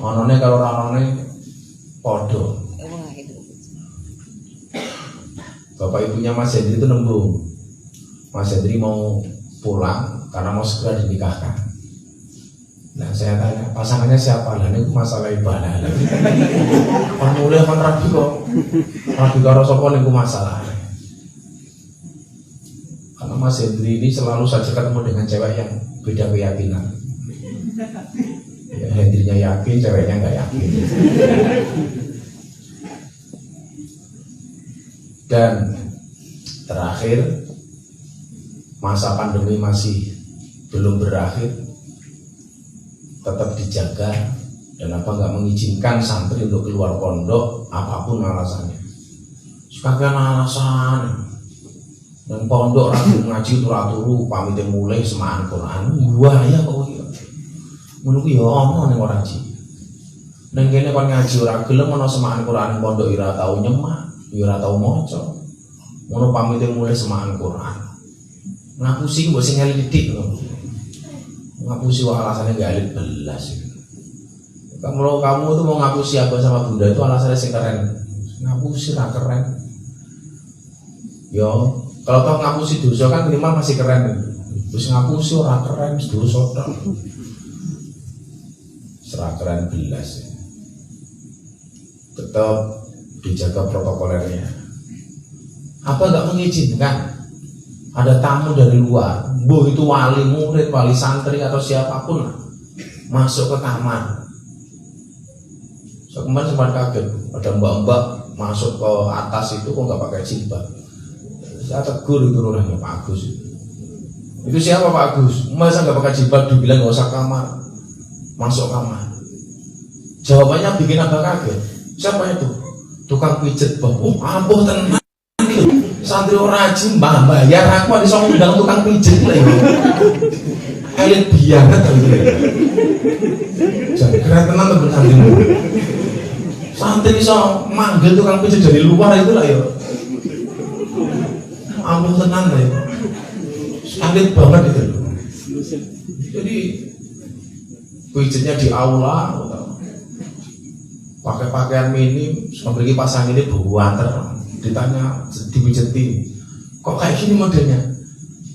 Onone kalau ranone podo. Bapak ibunya Mas Hendri itu nembung. Mas Hendri mau pulang karena mau segera dinikahkan. Nah saya tanya pasangannya siapa? Lah ini masalah ibadah. Kon mulai kon rabi kok. Rabi karo sapa niku masalah. Karena Mas Hendri ini selalu saja ketemu dengan cewek yang beda keyakinan. Ya, Hendrinya yakin, ceweknya nggak yakin. Dan terakhir masa pandemi masih belum berakhir, tetap dijaga dan nggak mengizinkan santri untuk keluar pondok apapun alasannya. Sebagian alasan dan pondok ragu ngaji turu pamit mulai semaan Quran wah ya kok ya menunggu ya omong ning ora ngaji nang kene kon ngaji ora gelem ana semaan Quran pondok ora tau nyemak ya ora tau maca ngono pamit mulai semaan Quran ngapusi mbok sing ngelidik ngapusi wah alasannya gak elit belas kamu tuh mau ngapusi abah sama bunda itu alasannya sing keren ngapusi ra keren yo kalau tau ngapusi dosa kan minimal masih keren. Terus ngapusi orang keren, dosa tok. Serah keren belas ya. Tetap dijaga protokolernya. Apa nggak mengizinkan ada tamu dari luar, boh itu wali murid, wali santri atau siapapun lah, masuk ke kamar. So, kemarin sempat kaget, ada mbak-mbak masuk ke atas itu kok nggak pakai jilbab. Saya tegur itu orangnya Pak Agus. Itu siapa Pak Agus? Masa nggak pakai jilbab dibilang nggak usah kamar, masuk kamar. Jawabannya bikin abang kaget. Siapa itu? Tukang pijet bang. Oh ampuh tenang. Santri orang rajin mbak bayar aku ada sama undang tukang pijet lah ya. Elit biar kan jadi keren tenang tuh santri. Santri so manggil tukang pijet dari luar itu lah ya. Ampuh tenang lah ya. Elit banget itu. Jadi pijetnya di aula, pakai pakaian minim, memiliki pasang ini buanter. Ditanya dipijetin, kok kayak gini modelnya?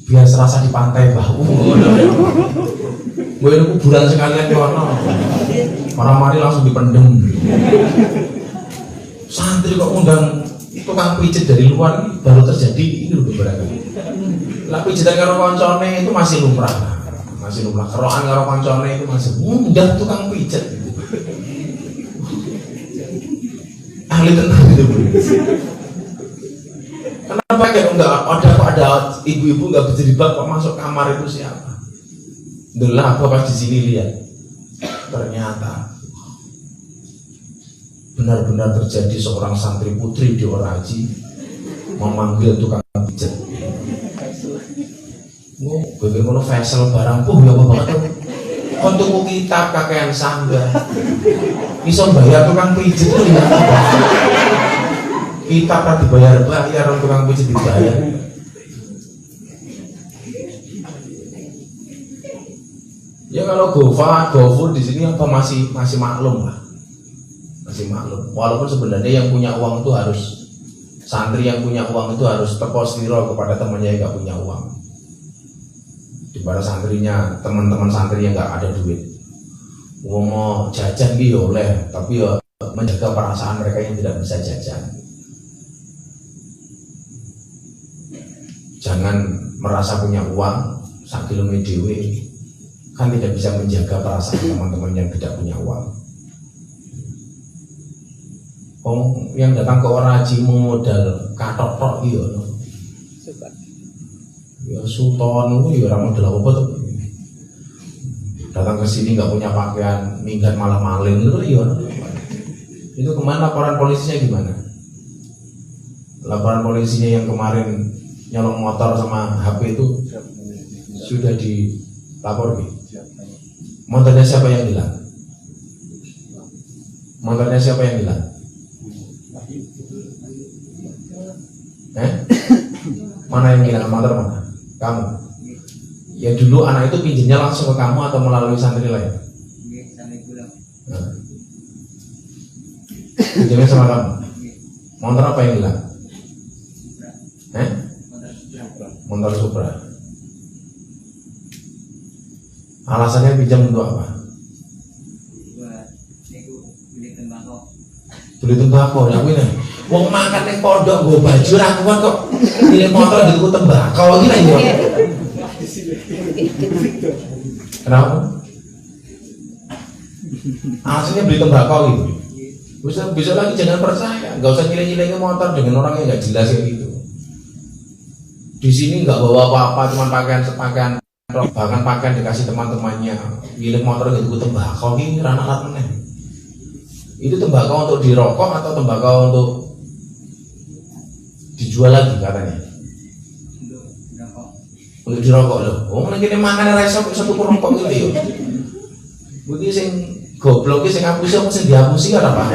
Biar serasa di pantai bahu. Gue ini kuburan sekalian kono. Orang mari langsung dipendem. Santri kok undang tukang pijet dari luar ini baru terjadi ini beberapa kali. Lah pijetan karo koncone itu masih lumrah. Masih lumrah. Kerokan karo koncone itu masih undang tukang pijet. Ahli tenang itu. Kenapa kayak ada ibu-ibu nggak berjilbab kok masuk kamar itu siapa? Delah apa pas di sini lihat. Ternyata benar-benar terjadi seorang santri putri di Oraji memanggil tukang pijet. Bagaimana Faisal barang ya apa banget tuh. Kon tuku kitab kakean sangga. Bisa bayar tukang pijet tuh ya. Kita kan dibayar orang tukang pijet dibayar. Ya kalau GoFood di sini apa masih maklum lah, masih maklum. Walaupun sebenarnya yang punya uang itu harus santri yang punya uang itu harus terpostirol kepada temannya yang nggak punya uang. Di mana santrinya teman-teman santri yang nggak ada duit, mau jajan gitu oleh, tapi ya menjaga perasaan mereka yang tidak bisa jajan. Jangan merasa punya uang sambil dewe kan tidak bisa menjaga perasaan teman-teman yang tidak punya uang. Yang datang ke Oraji modal katok-tok iya. Ya sultan itu ya orang modal apa tuh? Datang ke sini nggak punya pakaian, minggat malah maling itu iya. Itu kemana laporan polisinya gimana? Laporan polisinya yang kemarin nyolong motor sama HP itu sudah dilapor gitu. Motornya siapa yang hilang? Motornya siapa yang hilang? Mana yang hilang motor mana? Kamu. Ya dulu anak itu pinjamnya langsung ke kamu atau melalui santri lain? Nah. Pinjamnya sama kamu. Motor apa yang hilang? Motor Supra. Alasannya pinjam untuk apa? Beli tembakau, ya ini. Wong makan yang pondok, gue baju rakuan kok. Pilih motor gitu tembakau gila ini. Kenapa? Alasannya beli tembakau gitu. Bisa lagi jangan percaya, nggak usah nyilai-nyilai motor dengan orang yang nggak jelas kayak gitu. Di sini nggak bawa apa-apa, cuma pakaian, bahkan pakaian dikasih teman-temannya. Pilih motor gitu tembakau ini ranah meneh. Itu tembakau untuk dirokok atau tembakau untuk dijual lagi katanya? Untuk dirokok loh. Oh, lagi ini makan rasa satu rokok gitu ya. Bagi sing goblok sing ngapusi apa sing dihapusi kan apa?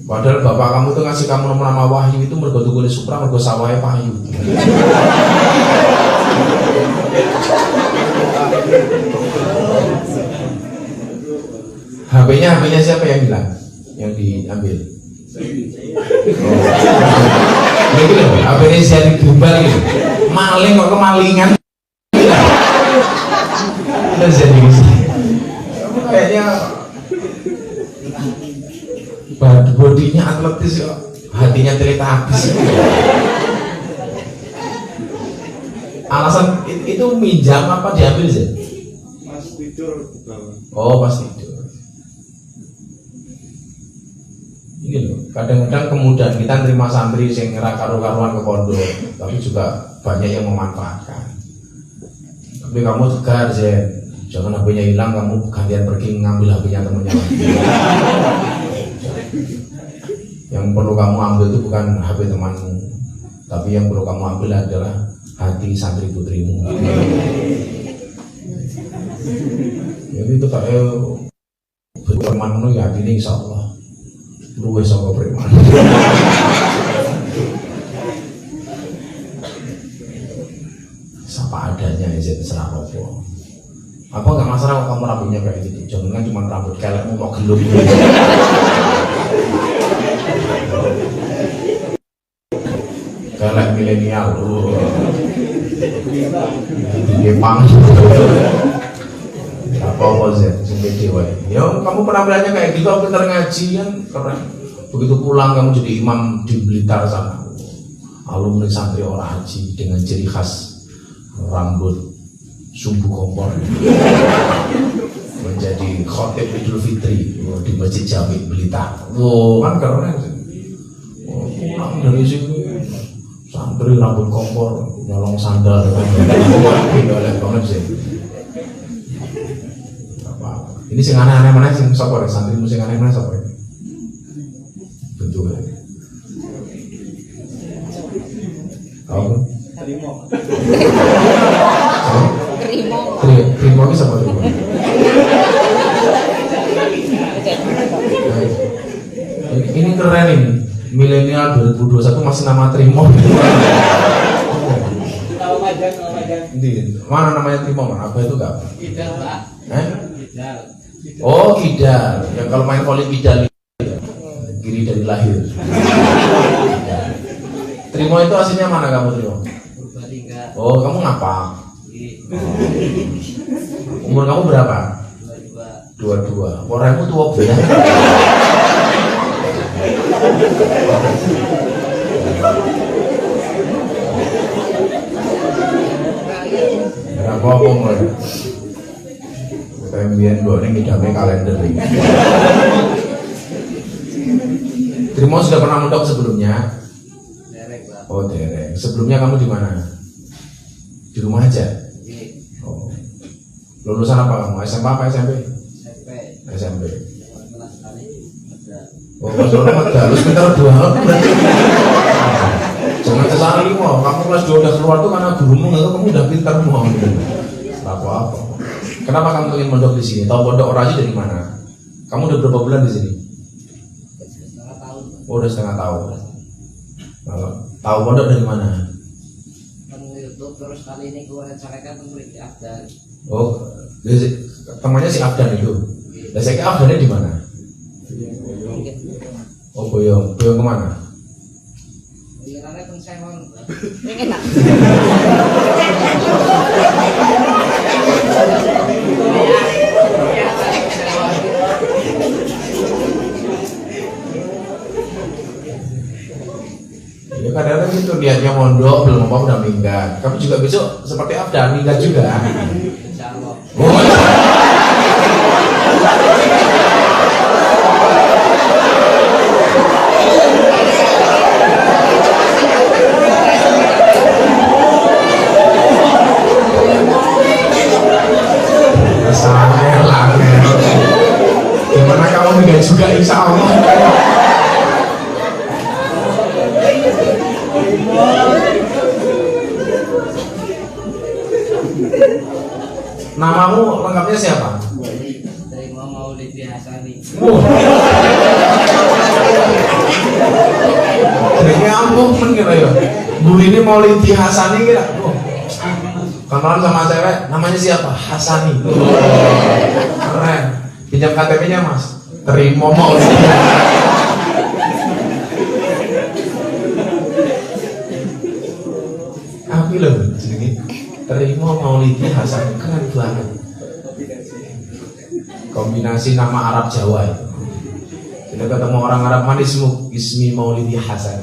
Padahal bapak kamu tuh ngasih kamu nama Wahyu itu mergo tuku Supra mergo sawahe payu. HP-nya siapa yang bilang? Yang diambil? Oh. Gitu loh, HP-nya jadi gembal gitu. Maling kok kemalingan. Udah jadi gitu. Kayaknya bodinya atletis kok, hatinya teletabis. Alasan itu minjam apa diambil sih? Pas tidur ke bawah. Oh, pas tidur. Ini loh, kadang-kadang kemudian kita terima santri yang karu-karuan ke pondok, tapi juga banyak yang memanfaatkan. Tapi kamu tegar Zen, jangan HP-nya hilang, kamu gantian pergi ngambil HP-nya temennya lagi. Yang perlu kamu ambil itu bukan HP temanmu, tapi yang perlu kamu ambil adalah hati santri putrimu. Jadi itu kayak bertemanmu ya ini insya Allah luwe saka preman. Siapa adanya izin serah apa. Apa nggak masalah kalau kamu rambutnya kayak gitu? Jangan kan cuma rambut kelekmu mau gelung. Kelek milenial. Gepang. Apa sih sendiri wae. Ya kamu penampilannya kayak gitu, pintar ngaji kan keren. Begitu pulang kamu jadi imam di Blitar sana. Alumni santri orang haji dengan ciri khas rambut sumbu kompor. Menjadi khotib Idul Fitri di Masjid Jami Blitar. Wow, kan keren sih. Oh, pulang dari sini santri rambut kompor nyolong sandal. Boleh banget sih. Ini sing aneh-aneh mana sing sapa rek santri sing aneh mana sapa? Bentuknya. Tahu? Trimo ini sapa Trimo? Ini keren ini. Milenial 2021 masih nama Trimo. Mana namanya Trimo? Apa itu enggak? Kidal, Pak. Kidal. Oh, kidal. Yang kalau main voli kidal kiri dari lahir. Trimo itu aslinya mana kamu Trimo? Purbalingga. Oh, kamu ngapa? Umur kamu berapa? 22. Orangmu tua banget. Apa mulai? Pembian boleh ngidamnya kalender ini. Trimo sudah pernah mondok sebelumnya? Derek, Pak. Oh, derek. Sebelumnya kamu di mana? Di rumah aja? Oh. Lulusan apa kamu? SMA apa SMP? SMP. SMP. Kelas sekali. Ada. Oh, pas orang ada. Lu sekitar 2 tahun berarti. Jangan sesali mau. Kamu kelas 2 udah keluar tuh karena gurumu nggak tahu kamu udah pintar mau. Apa-apa. Kenapa kamu ingin mondok di sini? Tahu pondok Oraji dari mana? Kamu udah berapa bulan di sini? Setengah tahun. Oh, udah setengah tahun. Tahu pondok dari mana? Temu YouTube terus kali ini gue rencanakan murid di Afdan. Oh, temannya si Afdan itu. Dan saya kira Afdannya di mana? Oh, Boyong. Boyong kemana? Biarannya pun saya mau. Enak. Ya kadang-kadang gitu lihatnya mondok belum apa udah minggat. Kamu juga besok seperti Afdan minggat juga. Insya Allah. Oh, gimana kamu minggat juga insya Allah. Namamu lengkapnya siapa? Terima Maulidi Hasani. Jadi ampun kira ya. Bu ini Maulidi Hasani kira. Kenalan sama cewek, namanya siapa? Hasani. Keren. Pinjam KTP-nya Mas. Terima Maulidi. Apa loh jenenge? Terima Maulidi Hasan, keren banget. Kombinasi nama Arab Jawa itu. Kita ketemu orang Arab manis ismi Maulidi Hasan.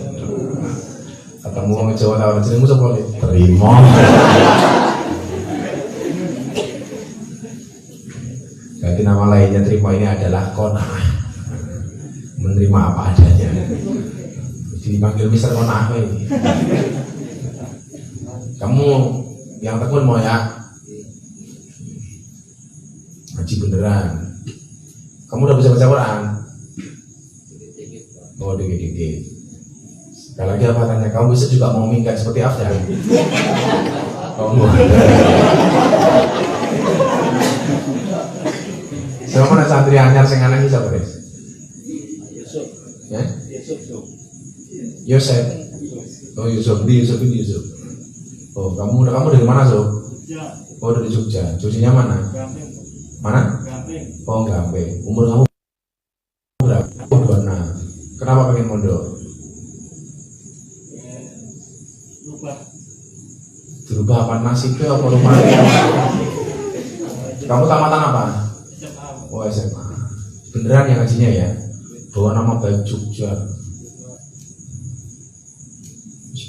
Ketemu orang Jawa tahu jenengmu sapa? Terima. Jadi nama lainnya terima ini adalah Qanaah. Menerima apa adanya. Dipanggil Mister Qanaah ini. Kamu yang tekun mau ya ngaji beneran. Kamu udah bisa baca Quran? Oh, dikit-dikit. Sekali lagi apa tanya, kamu bisa juga mau minggat seperti Afdan? Kamu siapa mana santri anyar sing aneh siapa guys? Yusuf. Ya? Yusuf. Yosef. Oh Yusuf, di Yusuf ini Yusuf. Oh kamu dari mana Sob? Ya. Oh dari Jogja. Jogjanya mana? Gamping. Mana? Gamping. Oh Gamping. Umur kamu berapa? Oh 26. Kenapa pengen mondok? Lupa. Dirubah apa nasibnya apa rumahnya? Kamu tamatan apa? SMA. Oh SMA. Beneran yang ngajinya ya? Bawa nama baik Jogja.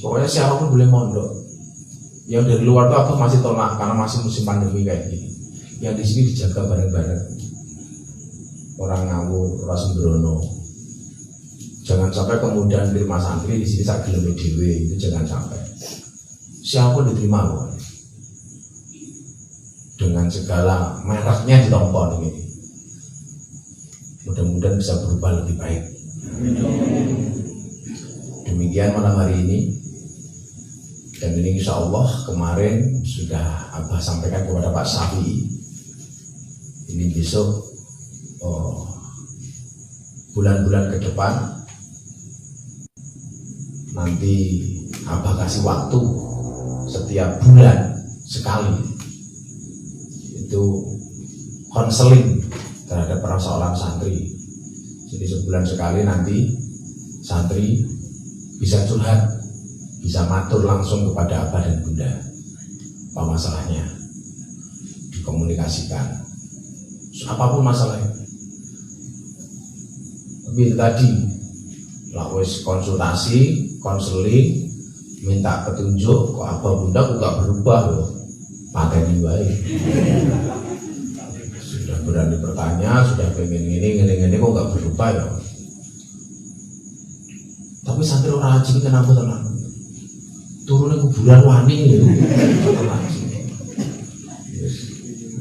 Pokoknya siapapun boleh mondok. Yang dari luar tuh aku masih tolak karena masih musim pandemi kayak gini. Yang di sini dijaga bareng-bareng. Orang ngawur, orang sembrono. Jangan sampai kemudian terima santri di sini sak gelem dhewe, itu jangan sampai. Siapapun diterima loh. Dengan segala mereknya ditompon ini. Mudah-mudahan bisa berubah lebih baik. Demikian malam hari ini. Dan ini insya Allah kemarin sudah Abah sampaikan kepada Pak Syafi'i. Ini besok bulan-bulan ke depan nanti Abah kasih waktu setiap bulan sekali itu konseling terhadap persoalan santri. Jadi sebulan sekali nanti santri bisa curhat, bisa matur langsung kepada Abah dan Bunda apa masalahnya, dikomunikasikan apapun masalahnya. Tapi tadi lakuis konsultasi, konseling, minta petunjuk, kok Abah Bunda kok gak berubah loh, pateni baik. Sudah berani bertanya, sudah pengen ini kok gak berubah ya. Tapi santri orang haji kenapa tenang? Turunnya kuburan wani ya.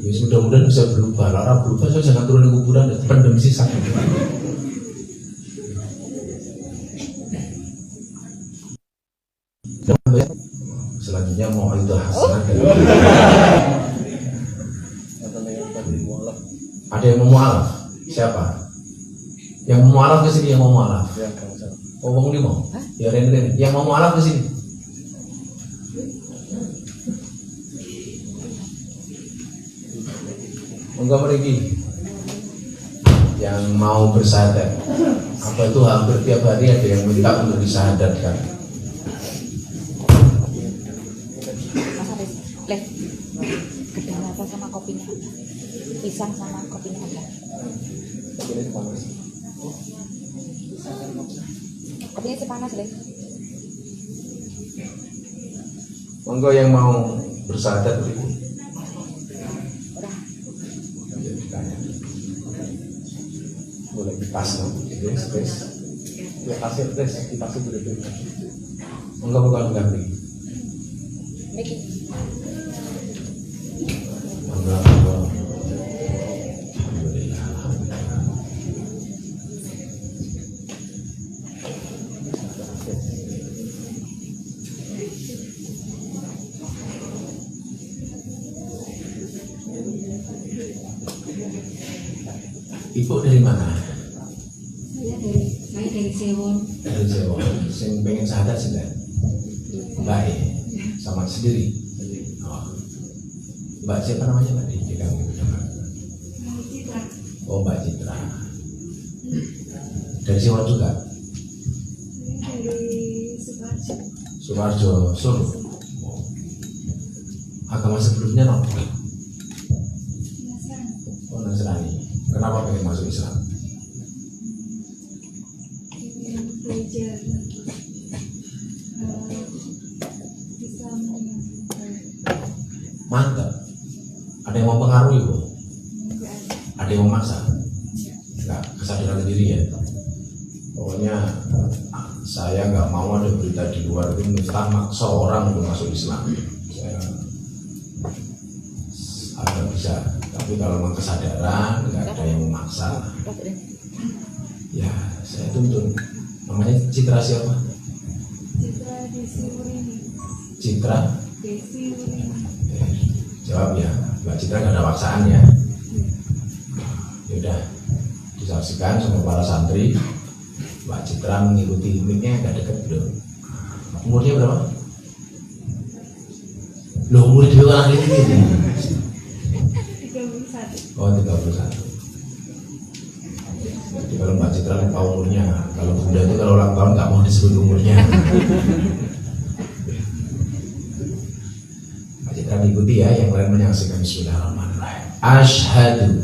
Yes, mudah-mudahan bisa berubah. Orang berubah, saya jangan turun di kuburan, pendem sisa. sebenarnya mau itu hasanah. Ada yang mau mualaf? Siapa? Yang mau mualaf ke sini, yang mau mualaf. Oh, Bang Udi mau? Ya, Ren. Yang mau mualaf ke sini. Enggak pergi. Yang mau bersahadat. Apa itu hampir tiap hari ada yang minta untuk disahadatkan. Leh, gedang apa sama kopinya? Pisang sama kopinya apa? Kopinya sih panas, Leh. Monggo yang mau bersahadat beribu. Boleh dipasang, tes. Ya kasih tes, dipasang beribu. Monggo bukan ganti. Miki. Monggo. Ibu dari mana? Saya dari Sewon. Dari Jawa. Yang pengen sahadat sih kan? Baik. Sama sendiri. Oh. Mbak siapa namanya Mbak di kamu? Citra. Oh, Mbak Citra. Dari Sewon juga? Dari Sukarjo. Sukarjo, Solo. Oh. Agama sebelumnya apa? Oh, Nasrani. Kenapa pengen masuk Islam? Belajar Islam. Mantap. Ada yang mau pengaruhi, Bu? Ada yang memaksa? Enggak, kesadaran sendiri ya. Pokoknya saya nggak mau ada berita di luar itu mustahil maksa orang untuk masuk Islam. Saya agak bisa. Tapi kalau memang kesadaran, nggak ada yang memaksa. Ya, saya tuntun. Namanya Citra siapa? Citra Desi Wurini. Citra? Desi Wurini. Jawab ya, Mbak Citra nggak ada paksaan ya. Yaudah, disaksikan sama para santri. Mbak Citra mengikuti mic-nya agak dekat belum? Umurnya berapa? Loh, umur dia orang ini. 31. Oh, 31. Jadi kalau Mbak Citra lupa umurnya, kalau Bunda itu kalau ulang tahun nggak mau disebut umurnya. Mbak Citra diikuti ya, yang lain menyaksikan. Bismillahirrahmanirrahim. Asyhadu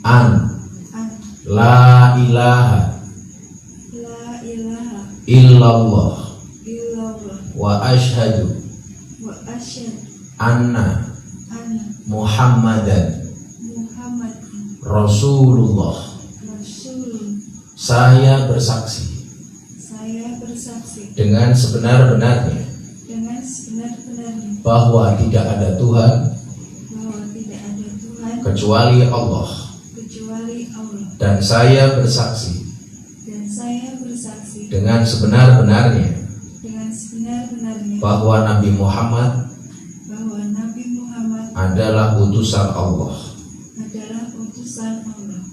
an la ilaha illallah wa asyhadu anna Muhammadan Rasulullah. Saya bersaksi dengan sebenar-benarnya bahwa tidak ada Tuhan kecuali Allah, dan saya bersaksi dengan sebenar-benarnya bahwa Nabi Muhammad adalah utusan Allah.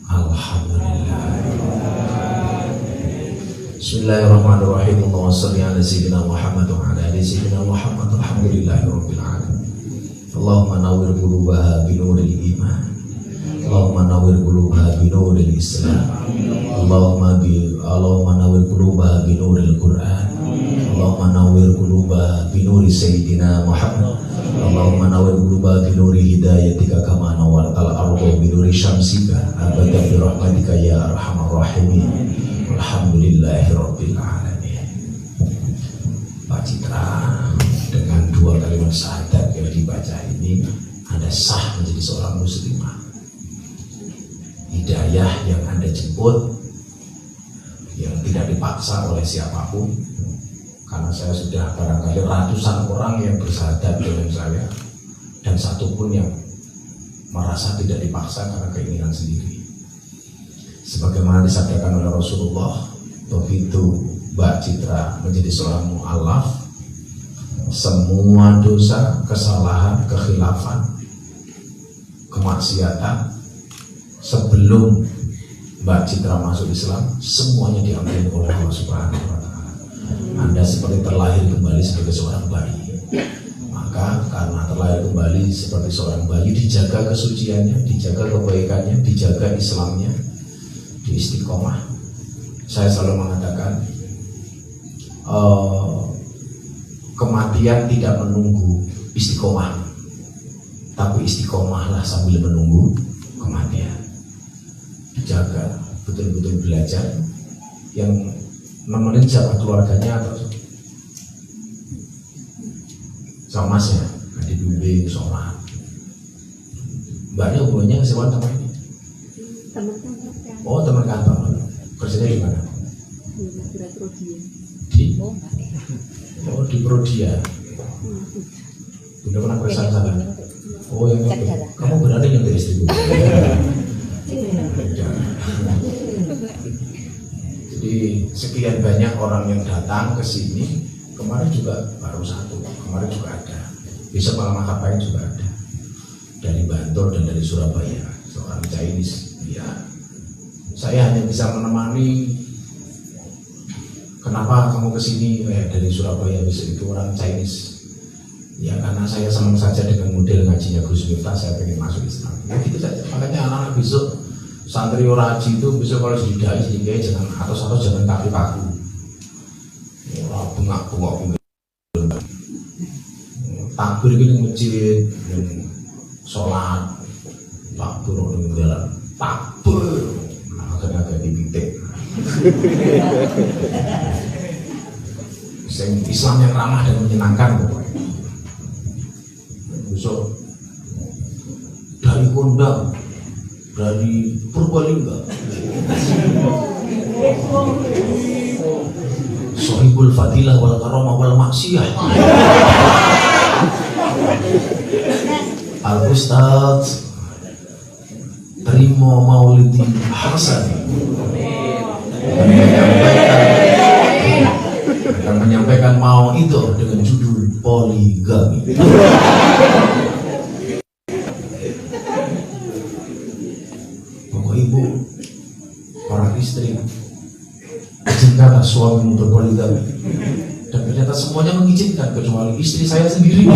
Alhamdulillah. Bismillahirrahmanirrahim. Allahumma shalli ala sayyidina Muhammad wa ala ali sayyidina Muhammad. Alhamdulillahirabbil alamin. Allahumma nawwir qulubaha binuril iman. Allahumma nawwir qulubaha binuril Islam. Allahumma nawwir qulubaha binuril Quran. Allahumma nawwir qulubaha binuri sayyidina Muhammad. Allahumma nawwir qulubaha binuri hidayatika kama nawwartal arda binuri syamsika abadan bi rahmatika ya arhamar rahimin. Alhamdulillahirabbil alamin. Pak Citra, dengan dua kalimat syahadat yang dibaca ini, Anda sah menjadi seorang muslimah. Hidayah yang Anda jemput, yang tidak dipaksa oleh siapapun. Karena saya sudah barangkali ratusan orang yang bersahadat dengan saya, dan satu pun yang merasa tidak dipaksa karena keinginan sendiri. Sebagaimana disabdakan oleh Rasulullah, begitu Mbak Citra menjadi seorang mu'alaf, semua dosa, kesalahan, kekhilafan, kemaksiatan sebelum Mbak Citra masuk Islam semuanya diampuni oleh Allah Subhanahu wa Ta'ala. Anda seperti terlahir kembali sebagai seorang bayi. Maka karena terlahir kembali seperti seorang bayi, dijaga kesuciannya, dijaga kebaikannya, dijaga Islamnya, di istiqomah. Saya selalu mengatakan kematian tidak menunggu istiqomah, tapi istiqomahlah sambil menunggu kematian. Dijaga, betul-betul belajar. Yang nemenin siapa, keluarganya atau sama masnya, dibimbing sholat. Mbaknya hubungannya sewan sama ini? Teman kantor. Oh, teman kantor. Kerjanya di mana? Di Oh, enggak. Oh, di Prodia. Udah pernah pesan sana? Oh, yang itu. Kamu berarti yang dari istri gue. Jadi sekian banyak orang yang datang ke sini. Kemarin juga baru satu. Kemarin juga ada. Besok malam ngapain juga ada. Dari Bantul dan dari Surabaya. Seorang Chinese. Ya, saya hanya bisa menemani. Kenapa kamu kesini? Dari Surabaya, besok itu orang Chinese. Ya karena saya senang saja dengan model ngajinya Gus Miftah, saya pengen masuk Islam. Ya gitu saja. Makanya anak-anak besok santri orang haji itu besok kalau didai sedikit jangan atas jangan kaki kaku. Orang bengak-bengok takbir ini masjid, sholat, takbir di jalan, takbir, agak-agak dibitik. Islam yang ramah dan menyenangkan pokoknya. Besok dari Kondang, dari Purbalingga, Sohibul Fadilah wal Karamah wal Maksiyah, Al Ustadz Trimo Maulidi Hasan akan menyampaikan mau itu dengan judul poligami. Bapak Ibu, para istri, izinkanlah suami berpoligami. Dan ternyata semuanya mengizinkan kecuali istri saya sendiri.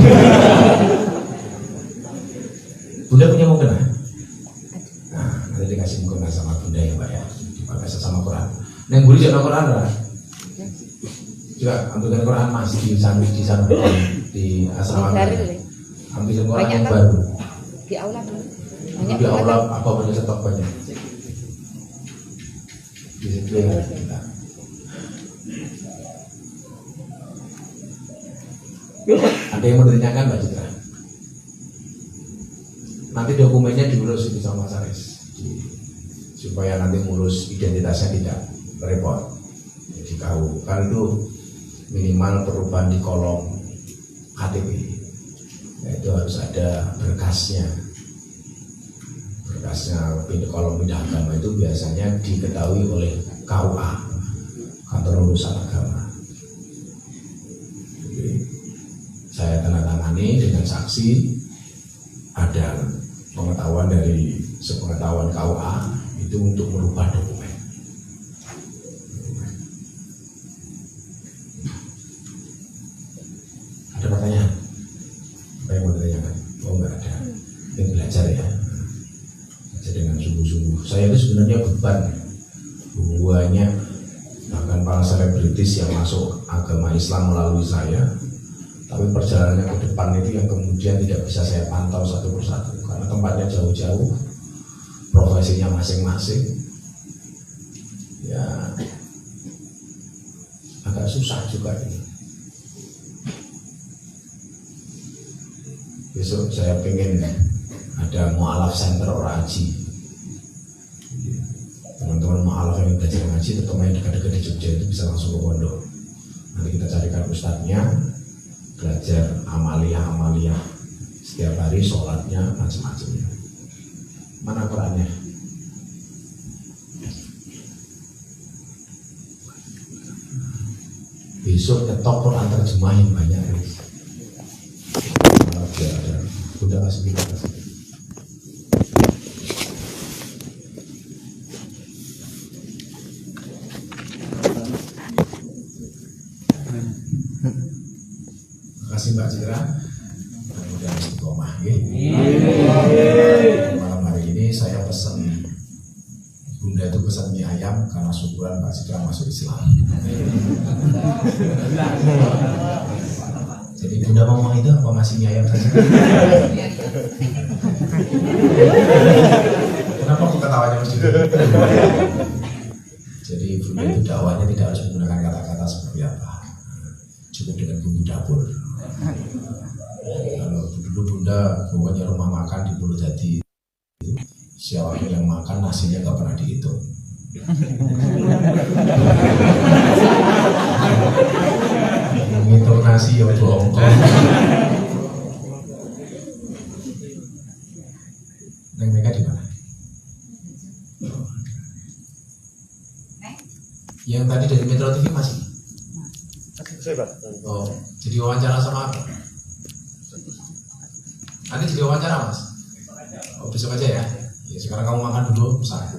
Bunda punya mukena? Nah, nanti dikasih mukena sama Bunda ya Pak ya, dipakai sama Quran. Neng buri jangan Quran lah. Juga ambilkan Quran Mas di sana di asrama. Ambilkan Quran yang baru. Di aula dulu. Di aula apa punya stok banyak. Di situ ya kita. Ada yang mau ditanyakan Mbak Citra? Nanti dokumennya diurus itu sama Saris supaya nanti ngurus identitasnya tidak repot. Jadi tahu kan itu minimal perubahan di kolom KTP, itu harus ada berkasnya di kolom pindah agama itu biasanya diketahui oleh KUA, kantor urusan agama. Jadi, saya tanda tangani dengan saksi, ada pengetahuan dari sepengetahuan KUA itu untuk merubah dokumen. Ada pertanyaan? Apa yang mau ditanyakan? Oh enggak ada. Ini belajar ya. Belajar dengan sungguh-sungguh. Saya itu sebenarnya beban banyak, bahkan para selebritis yang masuk agama Islam melalui saya. Tapi perjalanannya ke depan itu yang kemudian tidak bisa saya pantau satu persatu karena tempatnya jauh-jauh, profesinya masing-masing. Ya agak susah juga ini. Besok saya pengen ada mu'alaf center orang haji. Teman-teman mu'alaf yang belajar ngaji terutama yang dekat-dekat di Jogja itu bisa langsung ke pondok. Nanti kita carikan ustadznya, belajar amalia setiap hari, sholatnya macam-macamnya. Mana Qurannya? Besok nyetok Quran terjemahin banyak. biar ada Bunda kasih kita. Terima kasih Mbak Citra. Mudah-mudahan istiqomah ya. Malam hari ini saya pesan, Bunda itu pesan mie ayam karena syukuran Mbak Citra masuk Islam. Jadi Bunda ngomong itu apa ngasih mie ayam saja? Kenapa kok ketawanya mesti? Jadi Bunda itu dakwahnya tidak harus menggunakan kata-kata seperti apa, cukup dengan bumbu dapur. Kalau dulu Bunda pokoknya rumah makan di Purwodadi, siapapun yang makan nasinya nggak pernah dihitung. Menghitung nasi ya bohong. Neng Mega di mana? Yang tadi dari Metro TV masih? Oh, jadi wawancara sama apa? Nanti jadi wawancara Mas? Oh, besok aja ya? Ya sekarang kamu makan dulu, besar.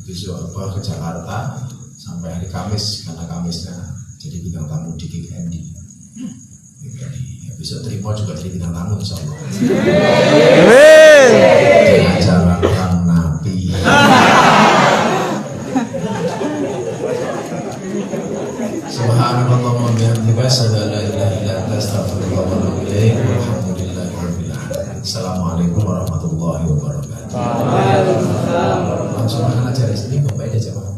Besok apa ke Jakarta sampai hari Kamis, karena Kamisnya jadi bintang tamu di Kick MD. Ya, besok terima juga jadi bintang tamu insya Allah. Di acara Kang Nabi. Subhanallah wa bihamdihi asyhadu an la ilaha illa anta astaghfiruka wa atubu ilaik. Walhamdulillahirabbil alamin. Assalamualaikum warahmatullahi wabarakatuh. Waalaikumsalam. Langsung makan aja di sini, Bapak aja jawab.